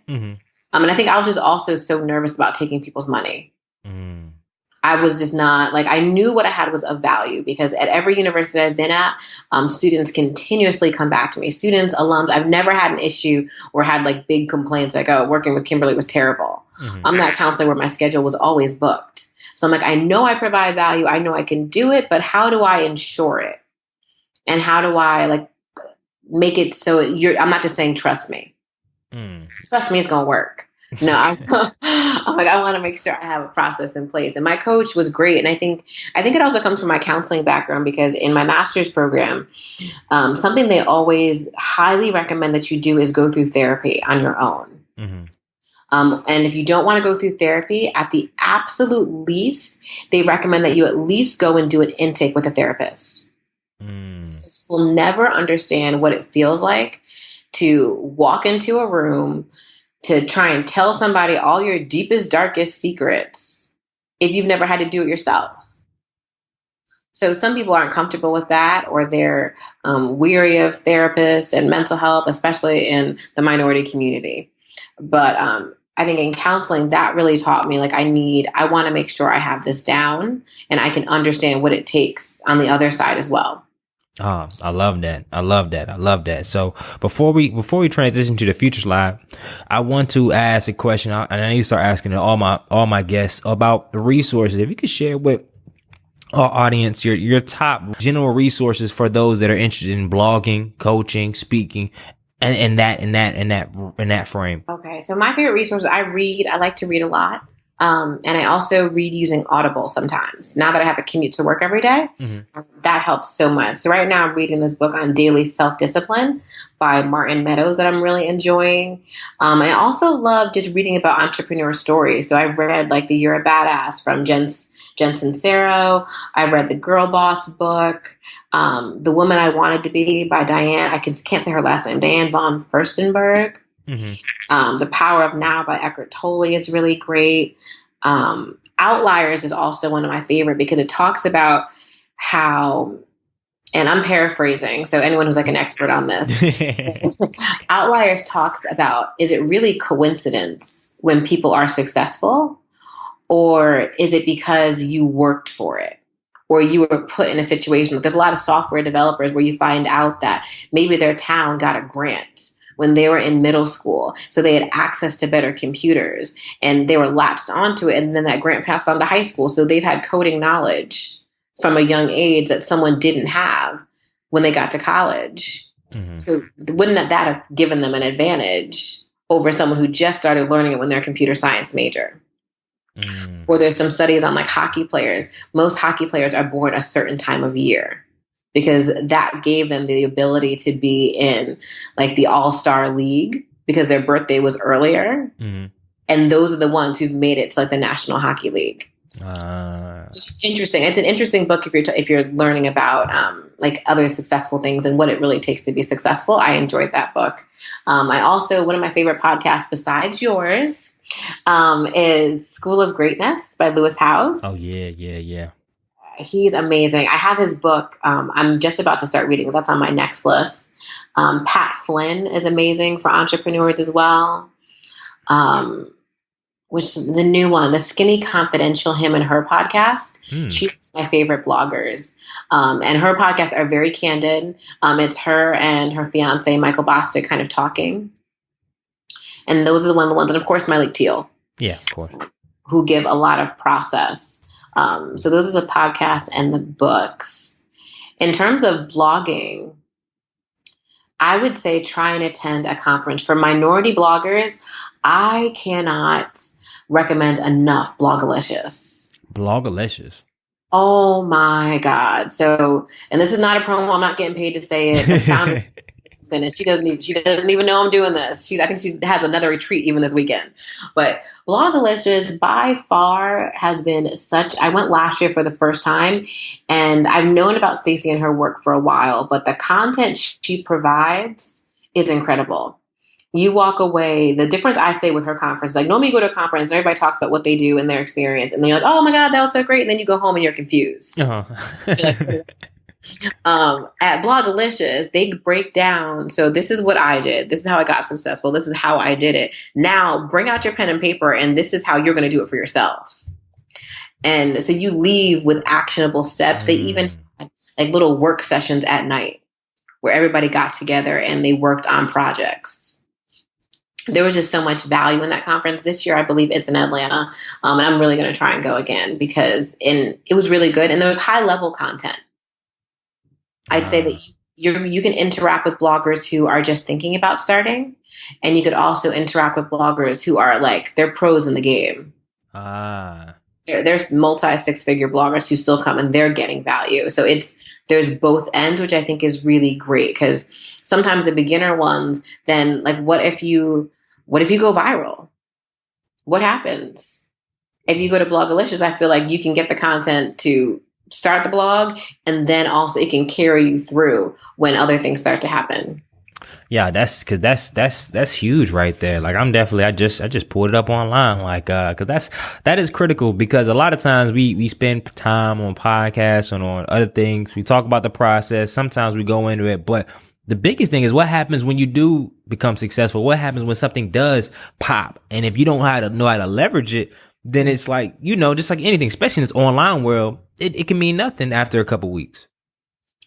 And I think I was just also so nervous about taking people's money. I was just not like, I knew what I had was of value, because at every university I've been at, students continuously come back to me. Students, alums, I've never had an issue or had like big complaints like, oh, working with Kimberly was terrible. I'm that counselor where my schedule was always booked. So I'm like, I know I provide value. I know I can do it, but how do I ensure it? And how do I like make it so I'm not just saying, trust me. Trust me, it's going to work. No, I'm like, I want to make sure I have a process in place. And my coach was great. And I think it also comes from my counseling background, because in my master's program, something they always highly recommend that you do is go through therapy on your own. And if you don't want to go through therapy, at the absolute least, they recommend that you at least go and do an intake with a therapist. You'll never understand what it feels like to walk into a room to try and tell somebody all your deepest, darkest secrets if you've never had to do it yourself. So some people aren't comfortable with that, or they're weary of therapists and mental health, especially in the minority community. But I think in counseling, that really taught me, like, I want to make sure I have this down and I can understand what it takes on the other side as well. Oh, I love that. So before we transition to the future slide, I want to ask a question, and I need to start asking all my guests about the resources. If you could share with our audience your top general resources for those that are interested in blogging, coaching, speaking, and in that frame. Okay, so my favorite resources, I like to read a lot. And I also read using Audible sometimes. Now that I have a commute to work every day, that helps so much. So right now I'm reading this book on daily self-discipline by Martin Meadows that I'm really enjoying. I also love just reading about entrepreneur stories. So I've read like the You're a Badass from Jen Sincero. I've read the Girl Boss book. The Woman I Wanted to Be by Diane. I can't say her last name. Diane von Furstenberg. The Power of Now by Eckhart Tolle is really great. Outliers is also one of my favorite, because it talks about how, and I'm paraphrasing, so anyone who's like an expert on this, Outliers talks about, is it really coincidence when people are successful, or is it because you worked for it? Or you were put in a situation. There's a lot of software developers where you find out that maybe their town got a grant when they were in middle school. So they had access to better computers and they were latched onto it. And then that grant passed on to high school. So they've had coding knowledge from a young age that someone didn't have when they got to college. So wouldn't that have given them an advantage over someone who just started learning it when they're a computer science major? Or there's some studies on like hockey players. Most hockey players are born a certain time of year, because that gave them the ability to be in like the All-Star League because their birthday was earlier. And those are the ones who've made it to like the National Hockey League. It's just interesting. It's an interesting book if you're learning about like other successful things and what it really takes to be successful. I enjoyed that book. I also, one of my favorite podcasts besides yours is School of Greatness by Lewis Howes. Oh yeah. He's amazing. I have his book. I'm just about to start reading. That's on my next list. Pat Flynn is amazing for entrepreneurs as well. Which the new one, the Skinny Confidential, him and her podcast. She's my favorite bloggers. And her podcasts are very candid. It's her and her fiance, Michael Bostic, kind of talking. And those are the ones, and of course, Malik Teal. Yeah, of course. Who give a lot of process. So those are the podcasts and the books. In terms of blogging, I would say try and attend a conference. For minority bloggers, I cannot recommend enough Blogalicious. Blogalicious. Oh my God. So, and this is not a promo. I'm not getting paid to say it. The founder and she doesn't even know I'm doing this. I think she has another retreat even this weekend. But Blogalicious by far has been I went last year for the first time, and I've known about Stacey and her work for a while, but the content she provides is incredible. You walk away, the difference I say with her conference, like normally you go to a conference, everybody talks about what they do and their experience, and then you're like, oh my God, that was so great. And then you go home and you're confused. Uh-huh. So like, at Blogalicious, they break down. So this is what I did. This is how I got successful. This is how I did it. Now bring out your pen and paper, and this is how you're going to do it for yourself. And so you leave with actionable steps. They even had like little work sessions at night where everybody got together and they worked on projects. There was just so much value in that conference. This year, I believe it's in Atlanta. And I'm really going to try and go again because it was really good. And there was high level content. I'd say that you can interact with bloggers who are just thinking about starting. And you could also interact with bloggers who are like, they're pros in the game. There's multi-6-figure bloggers who still come and they're getting value. So there's both ends, which I think is really great because sometimes the beginner ones, then like, what if you go viral? What happens? If you go to Blogalicious, I feel like you can get the content to start the blog, and then also it can carry you through when other things start to happen. Yeah, that's huge right there. Like I just pulled it up online, like because that is critical because a lot of times we spend time on podcasts and on other things. We talk about the process. Sometimes we go into it, but the biggest thing is what happens when you do become successful. What happens when something does pop, and if you don't know how to leverage it, then it's like, just like anything, especially in this online world, it can mean nothing after a couple weeks.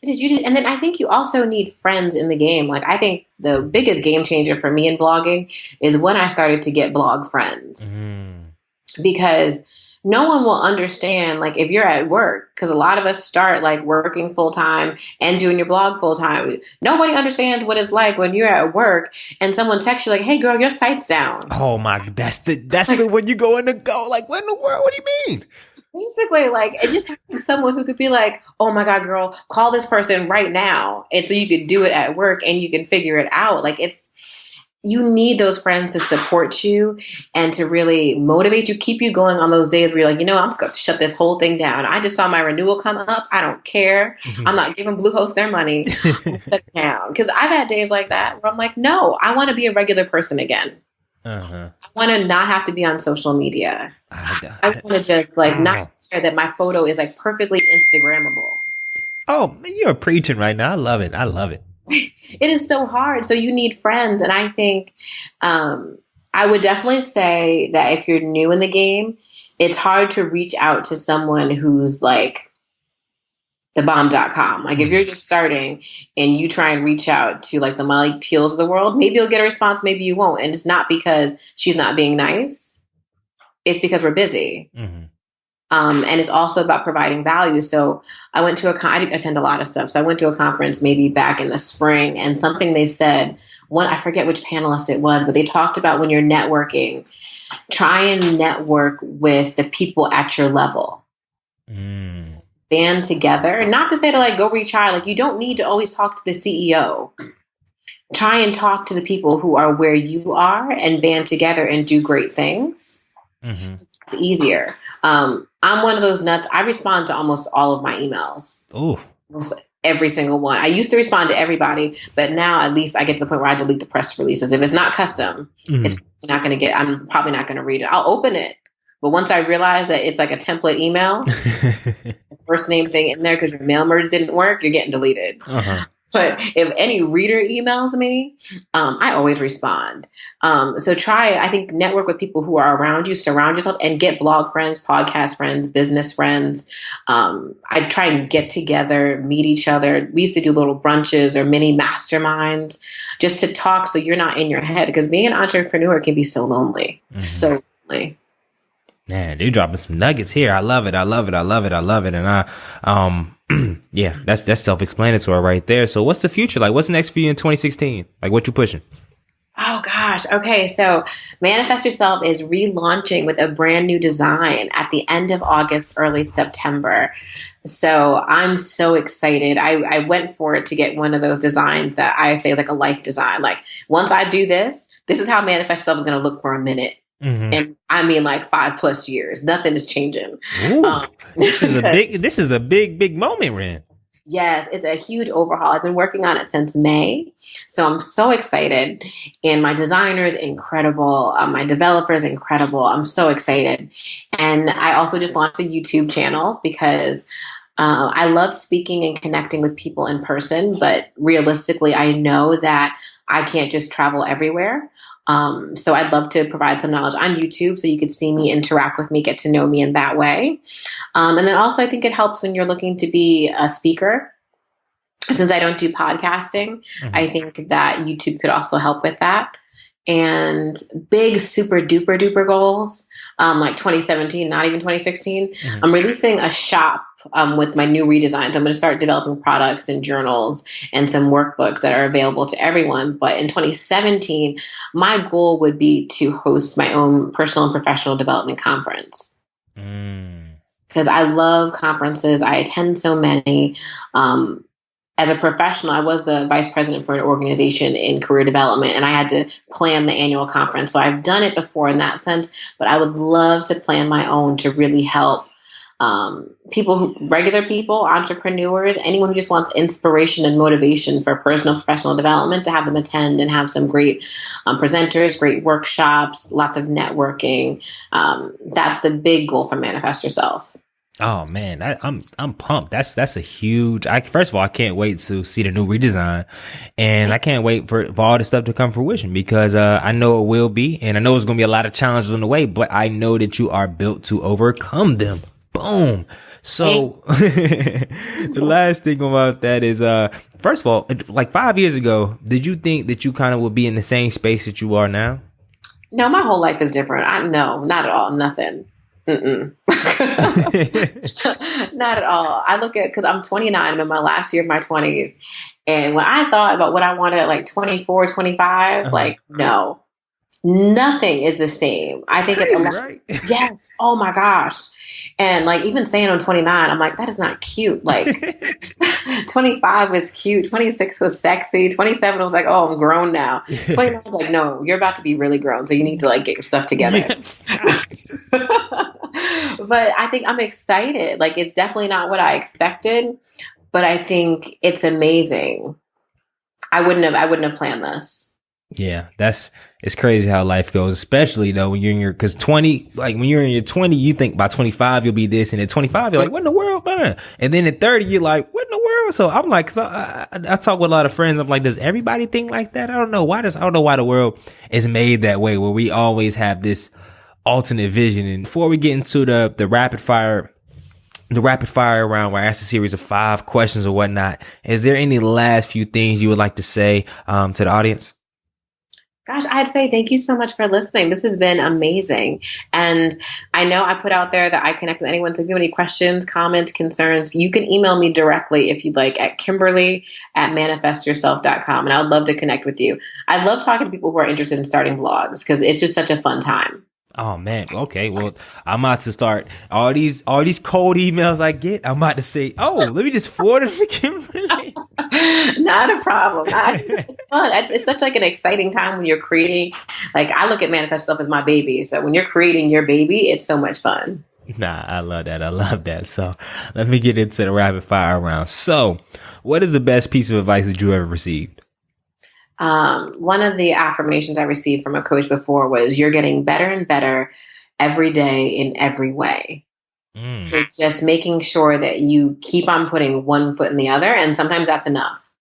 And then I think you also need friends in the game. Like I think the biggest game changer for me in blogging is when I started to get blog friends, because no one will understand, like if you're at work, because a lot of us start like working full time and doing your blog full time. Nobody understands what it's like when you're at work and someone texts you like, "Hey girl, your site's down." Oh my, that's the when you go in the go, like what in the world? What do you mean? Basically, like it just having someone who could be like, "Oh my God, girl, call this person right now," and so you could do it at work and you can figure it out. Like you need those friends to support you and to really motivate you, keep you going on those days where you're like, I'm just going to shut this whole thing down. I just saw my renewal come up. I don't care. I'm not giving Bluehost their money. Shut it down. Because I've had days like that where I'm like, no, I want to be a regular person again. I want to not have to be on social media. I want to just like not care that my photo is like perfectly Instagrammable. Oh, you're preaching right now. I love it. It is so hard. So you need friends. And I think I would definitely say that if you're new in the game, it's hard to reach out to someone who's like thebomb.com. Like if you're just starting and you try and reach out to like the Malik Teals of the world, maybe you'll get a response, maybe you won't. And it's not because she's not being nice. It's because we're busy. And it's also about providing value. So I went to I attend a lot of stuff. So I went to a conference maybe back in the spring, and something they said, I forget which panelist it was, but they talked about when you're networking, try and network with the people at your level. Band together. Not to say to like go reach out. Like you don't need to always talk to the CEO. Try and talk to the people who are where you are and band together and do great things. It's easier. I'm one of those nuts. I respond to almost all of my emails. Oh, every single one. I used to respond to everybody, but now at least I get to the point where I delete the press releases. If it's not custom, it's not going to I'm probably not going to read it. I'll open it. But once I realize that it's like a template email, first name thing in there because your mail merge didn't work, you're getting deleted. But if any reader emails me, I always respond. So I think, network with people who are around you, surround yourself, and get blog friends, podcast friends, business friends. I try and get together, meet each other. We used to do little brunches or mini masterminds just to talk so you're not in your head. Because being an entrepreneur can be so lonely. So lonely. Man, you're dropping some nuggets here. I love it. And Yeah, that's self-explanatory right there. So what's the future like? What's next for you in 2016? Like, what you pushing? Oh gosh. Okay. So Manifest Yourself is relaunching with a brand new design at the end of August, early September. So I'm so excited. I went for it to get one of those designs that I say is like a life design. Like once I do this, this is how Manifest Yourself is going to look for a minute. Mm-hmm. And I mean like 5+ years. Nothing is changing. Ooh, this is a big moment, Ren. Yes, it's a huge overhaul. I've been working on it since May. So I'm so excited. And my designer is incredible. My developer is incredible. I'm so excited. And I also just launched a YouTube channel because I love speaking and connecting with people in person. But realistically, I know that I can't just travel everywhere. So I'd love to provide some knowledge on YouTube so you could see me, interact with me, get to know me in that way. And then also I think it helps when you're looking to be a speaker. Since I don't do podcasting, I think that YouTube could also help with that. And big, super duper duper goals, like 2017, not even 2016. I'm releasing a shop with my new redesigns. I'm going to start developing products and journals and some workbooks that are available to everyone. But in 2017, my goal would be to host my own personal and professional development conference. Because I love conferences. I attend so many. As a professional, I was the vice president for an organization in career development, and I had to plan the annual conference. So I've done it before in that sense, but I would love to plan my own to really help regular people, entrepreneurs, anyone who just wants inspiration and motivation for personal professional development, to have them attend and have some great presenters, great workshops, lots of networking. That's the big goal for Manifest Yourself. Oh man, I'm pumped. That's a huge. First of all, I can't wait to see the new redesign, and I can't wait for all this stuff to come fruition because I know it will be, and I know it's gonna be a lot of challenges on the way, but I know that you are built to overcome them. Boom. So the last thing about that is, first of all, like 5 years ago, did you think that you kind of would be in the same space that you are now? No, my whole life is different. No, not at all. Nothing. Not at all. I look at, because I'm 29, I'm in my last year of my 20s. And when I thought about what I wanted at like 24, 25, like, no, nothing is the same. I think it's right? Yes. Oh my gosh. And like, even saying I'm 29, I'm like, that is not cute. Like 25 was cute. 26 was sexy. 27 was like, oh, I'm grown now. 29 was like, no, you're about to be really grown. So you need to like get your stuff together. But I think I'm excited. Like, it's definitely not what I expected, but I think it's amazing. I wouldn't have planned this. Yeah, it's crazy how life goes, especially though when you're in because 20, like when you're in your 20, you think by 25 you'll be this, and at 25 you're like, what in the world? And then at 30 you're like, what in the world? So I'm like, I talk with a lot of friends. I'm like, does everybody think like that? I don't know why the world is made that way, where we always have this alternate vision. And before we get into the rapid fire round, where I ask a series of 5 questions or whatnot, is there any last few things you would like to say to the audience? Gosh, I'd say thank you so much for listening. This has been amazing. And I know I put out there that I connect with anyone. So if you have any questions, comments, concerns, you can email me directly if you'd like at Kimberly@manifestyourself.com. And I would love to connect with you. I love talking to people who are interested in starting blogs because it's just such a fun time. Oh man. Okay. Well, I'm about to start all these cold emails I get. I'm about to say, oh, let me just forward them to Kimberly. Not a problem. It's fun. It's such like an exciting time when you're creating. Like, I look at Manifest Yourself as my baby. So when you're creating your baby, it's so much fun. Nah, I love that. So let me get into the rapid fire round. So what is the best piece of advice that you ever received? One of the affirmations I received from a coach before was, you're getting better and better every day in every way. So just making sure that you keep on putting one foot in the other. And sometimes that's enough.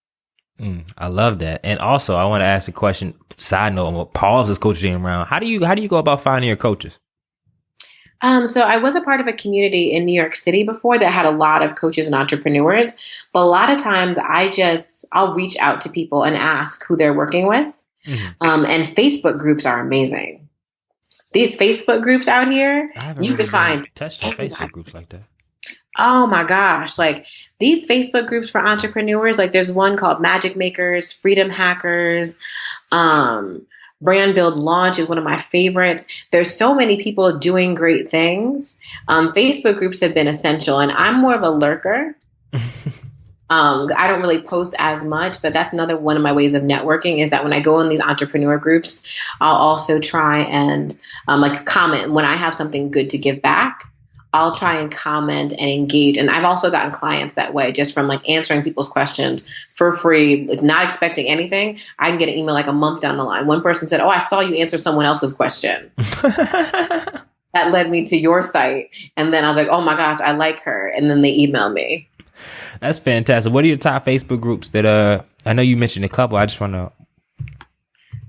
I love that. And also I want to ask a question. Side note, I'm gonna pause this coaching round. How do you go about finding your coaches? So I was a part of a community in New York City before that had a lot of coaches and entrepreneurs, but a lot of times I'll reach out to people and ask who they're working with. And Facebook groups are amazing. These Facebook groups out here, you can find touched on Facebook groups like that. Oh my gosh. Like these Facebook groups for entrepreneurs, like there's one called Magic Makers, Freedom Hackers, um, Brand Build Launch is one of my favorites. There's so many people doing great things. Facebook groups have been essential, and I'm more of a lurker. I don't really post as much, but that's another one of my ways of networking is that when I go in these entrepreneur groups, I'll also try and like comment when I have something good to give back. I'll try and comment and engage. And I've also gotten clients that way just from like answering people's questions for free, like not expecting anything. I can get an email like a month down the line. One person said, "Oh, I saw you answer someone else's question." That led me to your site. And then I was like, "Oh my gosh, I like her." And then they email me. That's fantastic. What are your top Facebook groups that I know you mentioned a couple. I just want to.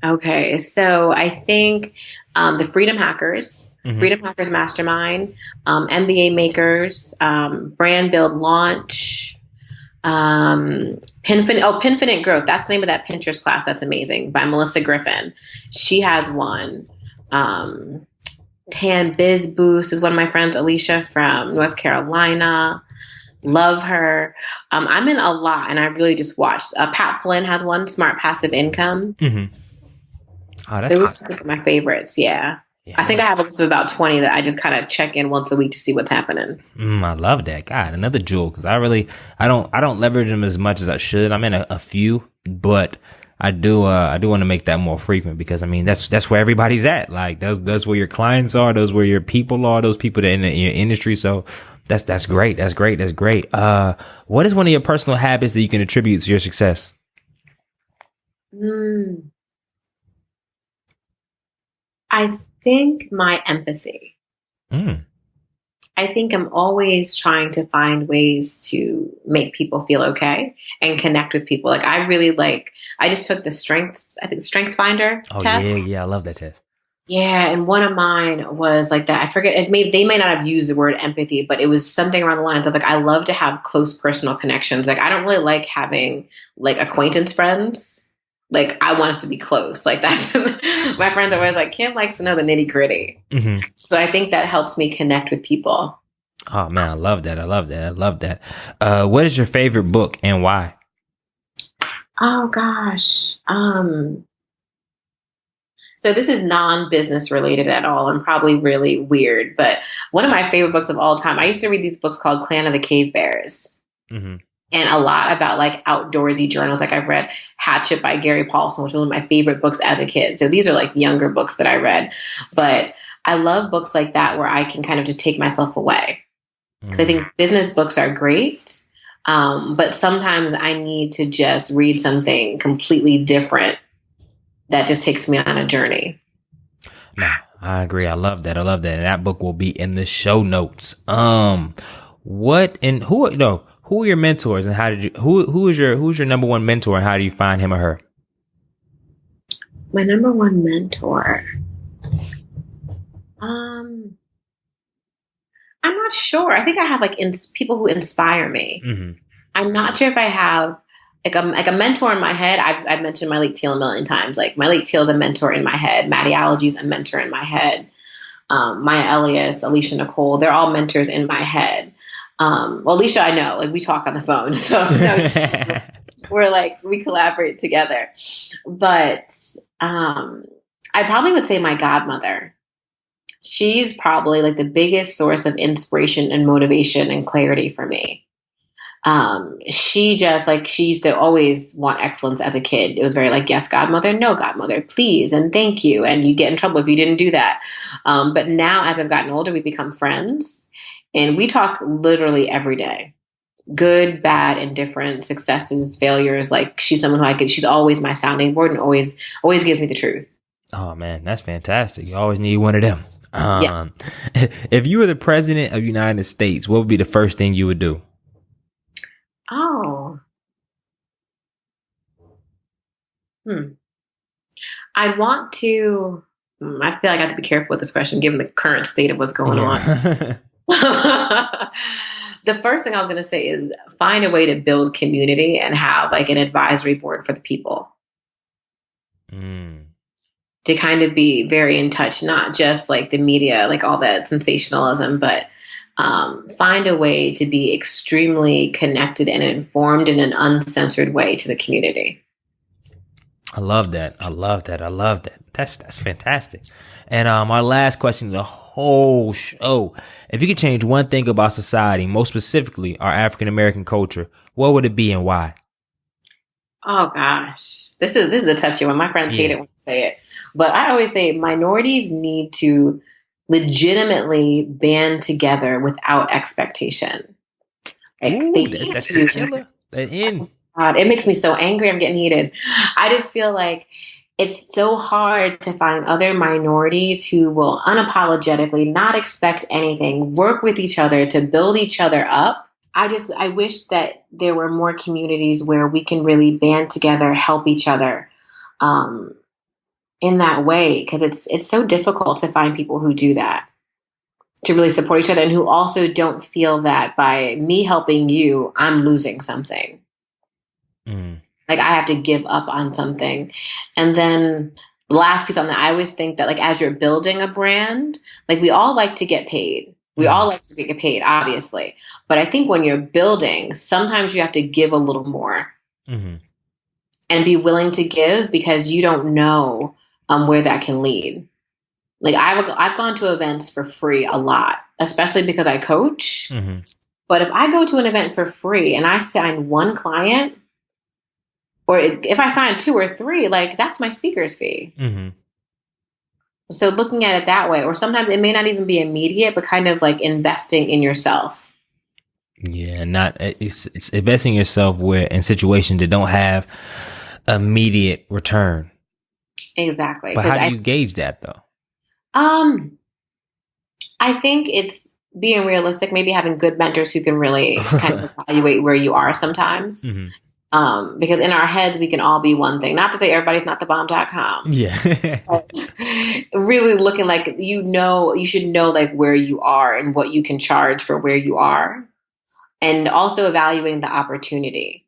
Okay, so I think the Freedom Hackers, Freedom Hackers Mastermind, MBA Makers, Brand Build Launch, Pinfinite Growth. That's the name of that Pinterest class. That's amazing by Melissa Griffin. She has one. Tan Biz Boost is one of my friends, Alicia from North Carolina. Love her. I'm in a lot, and I really just watched. Pat Flynn has one, Smart Passive Income. Mm-hmm. Oh, that's Those are my favorites. Yeah. I think I have a list of about 20 that I just kind of check in once a week to see what's happening. I love that. God, another jewel, because I don't leverage them as much as I should. I'm in a few, but I do want to make that more frequent because I mean that's where everybody's at. Like that's where your clients are, those where your people are, those people that in your industry. So that's great. That's great. That's great. What is one of your personal habits that you can attribute to your success? I think my empathy. I think I'm always trying to find ways to make people feel okay and connect with people. Like I just took the Strengths Finder test. Yeah, I love that test. Yeah, and one of mine was like that. I forget. They may not have used the word empathy, but it was something around the lines of like I love to have close personal connections. Like I don't really like having like acquaintance friends. Like I want us to be close. Like that's my friends are always like Kim likes to know the nitty gritty. So I think that helps me connect with people. Oh man, I love that. What is your favorite book and why? Oh gosh. So this is non-business related at all and probably really weird, but one of my favorite books of all time, I used to read these books called Clan of the Cave Bears. And a lot about like outdoorsy journals. Like I've read Hatchet by Gary Paulson, which was one of my favorite books as a kid. So these are like younger books that I read, but I love books like that where I can kind of just take myself away. Because I think business books are great. But sometimes I need to just read something completely different that just takes me on a journey. No, I agree. I love that. And that book will be in the show notes. Who are your mentors and how did you, who's your number one mentor and how do you find him or her? My number one mentor. I'm not sure. I think I have like people who inspire me. I'm not sure if I have like a mentor in my head. I've mentioned Malik Teal a million times. Like Malik Teal is a mentor in my head. Maddie Allergy is a mentor in my head. Maya Elias, Alicia Nicole, they're all mentors in my head. Well, Alicia, I know, like we talk on the phone, so we're like, we collaborate together, but, I probably would say my godmother. She's probably like the biggest source of inspiration and motivation and clarity for me. She used to always want excellence as a kid. It was very like, yes, godmother, no, godmother, please, and thank you. And you get in trouble if you didn't do that. But now as I've gotten older, we become friends. And we talk literally every day, good, bad, indifferent, successes, failures. Like she's someone who she's always my sounding board and always gives me the truth. Oh man, that's fantastic. You always need one of them. Yeah. If you were the president of the United States, what would be the first thing you would do? Oh. I want to, I feel like I have to be careful with this question given the current state of what's going on. The first thing I was going to say is find a way to build community and have like an advisory board for the people. To kind of be very in touch, not just like the media, like all that sensationalism, but find a way to be extremely connected and informed in an uncensored way to the community. I love that. I love that. I love that. That's fantastic. And our last question of the whole show: if you could change one thing about society, most specifically our African American culture, what would it be and why? Oh gosh, this is a touchy one. My friends hate it when I say it, but I always say minorities need to legitimately band together without expectation. Like, Ooh, that's a killer. God, it makes me so angry. I'm getting heated. I just feel like it's so hard to find other minorities who will unapologetically not expect anything, work with each other to build each other up. I wish that there were more communities where we can really band together, help each other in that way, because it's so difficult to find people who do that, to really support each other, and who also don't feel that by me helping you, I'm losing something. Like I have to give up on something. And then the last piece on that, I always think that like as you're building a brand, like we all like to get paid. We all like to get paid, obviously. But I think when you're building, sometimes you have to give a little more and be willing to give, because you don't know where that can lead. Like I've gone to events for free a lot, especially because I coach. But if I go to an event for free and I sign one client, or if I sign 2 or 3, like that's my speaker's fee. So looking at it that way, or sometimes it may not even be immediate, but kind of like investing in yourself. Yeah, it's investing in yourself where in situations that don't have immediate return. Exactly. But how do you gauge that though? I think it's being realistic, maybe having good mentors who can really kind of evaluate where you are sometimes. Because in our heads, we can all be one thing. Not to say everybody's not the bomb.com. Yeah. Really looking like, you should know like where you are and what you can charge for where you are. And also evaluating the opportunity.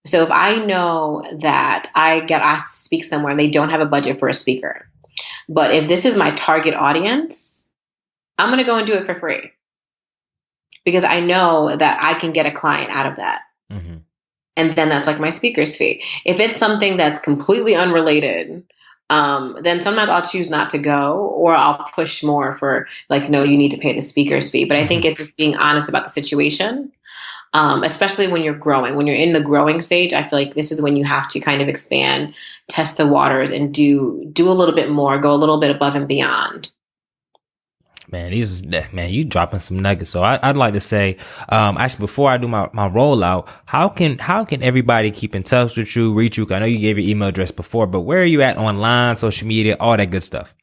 So if I know that I get asked to speak somewhere and they don't have a budget for a speaker, but if this is my target audience, I'm going to go and do it for free. Because I know that I can get a client out of that. And then that's like my speaker's fee. If it's something that's completely unrelated, then sometimes I'll choose not to go, or I'll push more for like, no, you need to pay the speaker's fee. But I think it's just being honest about the situation, especially when you're growing. When you're in the growing stage, I feel like this is when you have to kind of expand, test the waters, and do a little bit more, go a little bit above and beyond. Man, you dropping some nuggets. So I'd like to say, actually, before I do my rollout, how can everybody keep in touch with you, reach you? I know you gave your email address before, but where are you at online, social media, all that good stuff?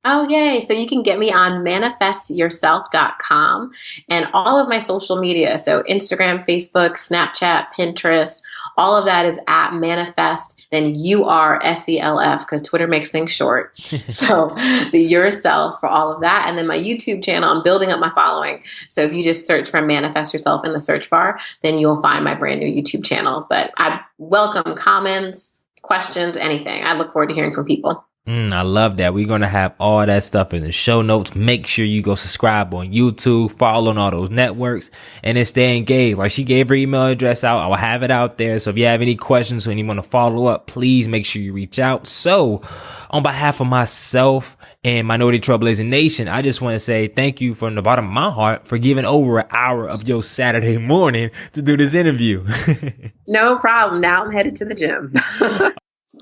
Oh, yay. So you can get me on manifestyourself.com and all of my social media. So Instagram, Facebook, Snapchat, Pinterest, all of that is at manifest, then URSELF, because Twitter makes things short. So the yourself for all of that. And then my YouTube channel, I'm building up my following. So if you just search for Manifest Yourself in the search bar, then you'll find my brand new YouTube channel. But I welcome comments, questions, anything. I look forward to hearing from people. I love that. We're going to have all that stuff in the show notes. Make sure you go subscribe on YouTube, follow on all those networks, and then stay engaged. Like she gave her email address out. I'll have it out there. So if you have any questions or you want to follow up, please make sure you reach out. So on behalf of myself and Minority Trailblazing Nation, I just want to say thank you from the bottom of my heart for giving over an hour of your Saturday morning to do this interview. No problem. Now I'm headed to the gym.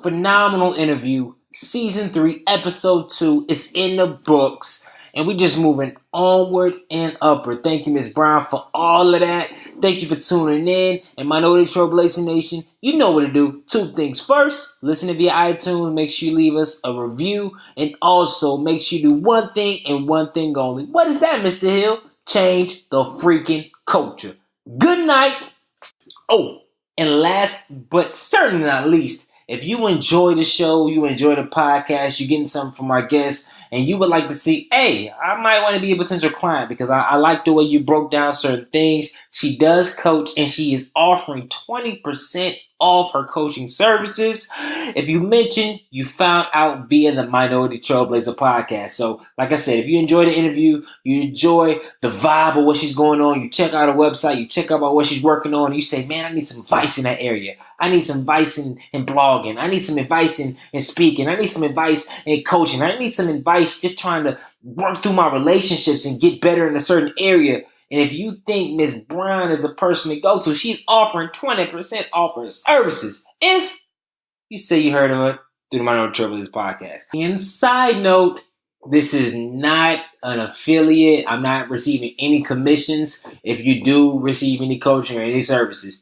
Phenomenal interview. Season 3, episode 2 is in the books, and we just moving onward and upward. Thank you, Ms. Brown, for all of that. Thank you for tuning in. And Minority Trailblazing Nation, you know what to do. 2 things. First, listen via iTunes. Make sure you leave us a review, and also make sure you do one thing and one thing only. What is that, Mr. Hill? Change the freaking culture. Good night. Oh, and last but certainly not least, if you enjoy the show, you enjoy the podcast, you're getting something from our guests, and you would like to see, hey, I might want to be a potential client because I like the way you broke down certain things. She does coach, and she is offering 20% off her coaching services. If you mention, you found out via the Minority Trailblazer podcast. So, like I said, if you enjoy the interview, you enjoy the vibe of what she's going on, you check out her website, you check out about what she's working on, and you say, man, I need some advice in that area. I need some advice in blogging. I need some advice in speaking. I need some advice in coaching. I need some advice just trying to work through my relationships and get better in a certain area. And if you think Ms. Brown is the person to go to, she's offering 20% off her services. If you say you heard of her through the Minority Trailblazers podcast. And side note, this is not an affiliate. I'm not receiving any commissions if you do receive any coaching or any services.